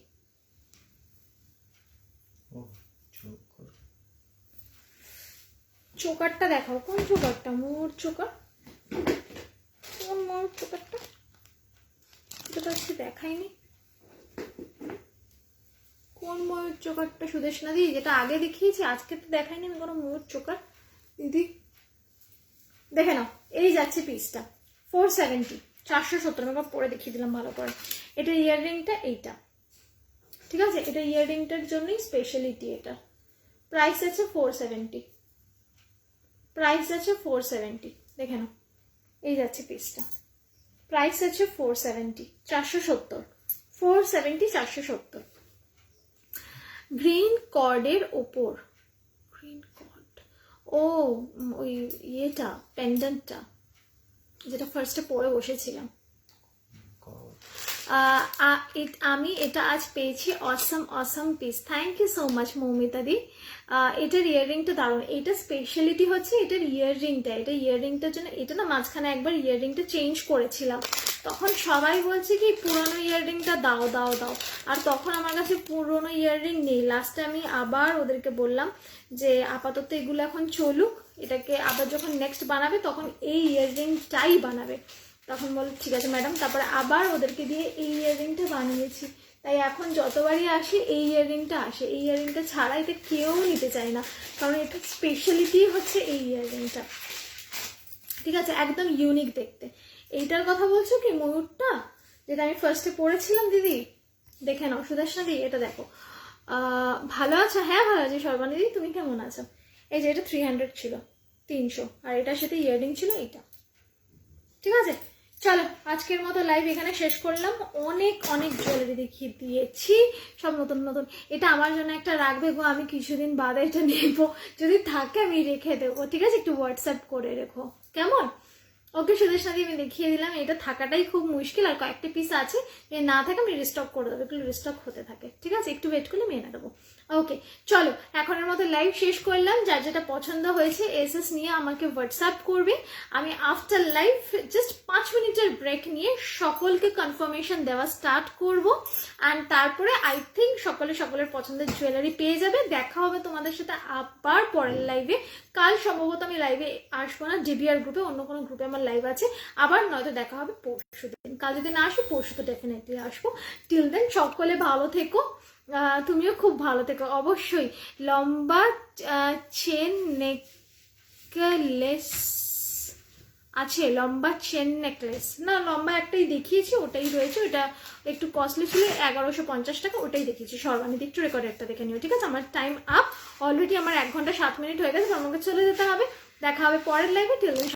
চোকারটা দেখাও, কোন চোকারটা? মোর চোকার, চোকারটা? এটা তো আজকে দেখাইনি। কোন ময়ূর চোকারটা সুদেশনা দি? যেটা আগে দেখিয়েছি, আজকে তো দেখাইনি আমি কোনো ময়ূর চোকার। দিদি দেখে নাও, এই যাচ্ছে পিসটা 470, 470। আমি পরে দেখিয়ে দিলাম ভালো করে। এটা ইয়াররিংটা এইটা, ঠিক আছে? এটা ইয়াররিংটার জন্যই স্পেশালিটি। এটা প্রাইস আছে 470, প্রাইস আছে 470। দেখে নাও, এই যাচ্ছে পিসটা, প্রাইস আছে 470, 470, 470, 470। গ্রিন কর্ডের ওপর, গ্রিন কর্ড, ও ওই ইয়েটা পেন্ডেন্টটা যেটা ফার্স্টে পরে বসেছিলাম। আমি এটা আজ পেয়েছি। Awesome awesome piece, thank you so much Moumita di. এটার ইয়াররিংটা দারুণ। এটা স্পেশালিটি হচ্ছে এটার ইয়াররিংটা। এটা ইয়াররিংটার জন্য এটা না মাঝখানে একবার ইয়াররিংটা চেঞ্জ করেছিলাম, তখন সবাই বলছে কি পুরনো ইয়াররিংটা দাও দাও দাও, আর তখন আমার কাছে পুরনো ইয়াররিং নেই। লাস্টে আমি আবার ওদেরকে বললাম যে আপাতত এগুলো এখন চলুক, এটাকে আবার যখন নেক্সট বানাবে তখন এই ইয়াররিংটাই বানাবে। তখন বল ঠিক আছে ম্যাডাম, তারপরে আবার ওদেরকে দিয়ে এই ইয়াররিংটা বানিয়েছি। তাই এখন যতবারই আসি এই ইয়াররিংটা আসে। এই ইয়াররিংটা ছাড়া এটা কেউ নিতে চায় না, কারণ এটা স্পেশালিটি হচ্ছে এই ইয়াররিংটা, ঠিক আছে? একদম ইউনিক দেখতে। এইটার কথা বলছো কি ময়ূরটা, যেটা আমি ফার্স্টে পড়েছিলাম? দিদি দেখে নাও, সুদর্শনা দি এটা দেখো। ভালো আছো? হ্যাঁ ভালো আছি সর্বাণী দিদি, তুমি কেমন আছো? এই যে এটা 300 ছিল, 300, আর এটার সাথে ইয়াররিং ছিল এইটা, ঠিক আছে? চলো আজকের মতো লাইভ এখানে শেষ করলাম। অনেক অনেক জুয়েলারি দেখিয়ে দিয়েছি, সব নতুন নতুন। এটা আমার জন্য একটা রাখবে গো, আমি কিছুদিন বাদে এটা নেবো, যদি থাকে আমি রেখে দেবো, ঠিক আছে? একটু হোয়াটসঅ্যাপ করে রেখো, কেমন? ওকে সুদেশনা দি আমি দেখিয়ে দিলাম। এটা থাকাটাই খুব মুশকিল, আর কয়েকটা পিস আছে, যে না থাকে আমি রিস্টক করে দেবো, একটু রিস্টক হতে থাকে, ঠিক আছে? একটু ওয়েট করলে আমি এনে দেবো। ওকে চলো এখনের মতো লাইভ শেষ করলাম। যার যেটা পছন্দ হয়েছে এসএস নিয়ে আমাকে হোয়াটসঅ্যাপ করবে। আমি আফটার লাইভ জাস্ট 5 মিনিটের ব্রেক নিয়ে সকলকে কনফার্মেশন দেওয়া স্টার্ট করব, অ্যান্ড তারপরে আই থিঙ্ক সকলের পছন্দের জুয়েলারি পেয়ে যাবে। দেখা হবে তোমাদের সাথে আবার পরের লাইভে। কাল সম্ভবত আমি লাইভে আসবো না, ডিবিআর গ্রুপে, অন্য কোনো গ্রুপে আমার লাইভ আছে আবার, নয়তো দেখা হবে পরশু দিন। কাল যদি না আসি পরশু তো ডেফিনেটলি আসবো। টিল দেন সকলে ভালো থেকো, তুমিও খুব ভালো থেকো অবশ্যই। লম্বা চেন নেকলেস আছে, লম্বা চেন নেকলেস না, লম্বা একটাই দেখিয়েছি, ওটাই রয়েছে। ওটা একটু কস্টলি ছিল, 1150 টাকা, ওটাই দেখিয়েছি। সর্বাণীতে একটু রেকর্ড একটা দেখে নিও, ঠিক আছে? আমার টাইম আপ অলরেডি, আমার 1 ঘন্টা 7 মিনিট হয়ে গেছে, আমাকে চলে যেতে হবে। দেখা হবে পরের লাইভে। Till then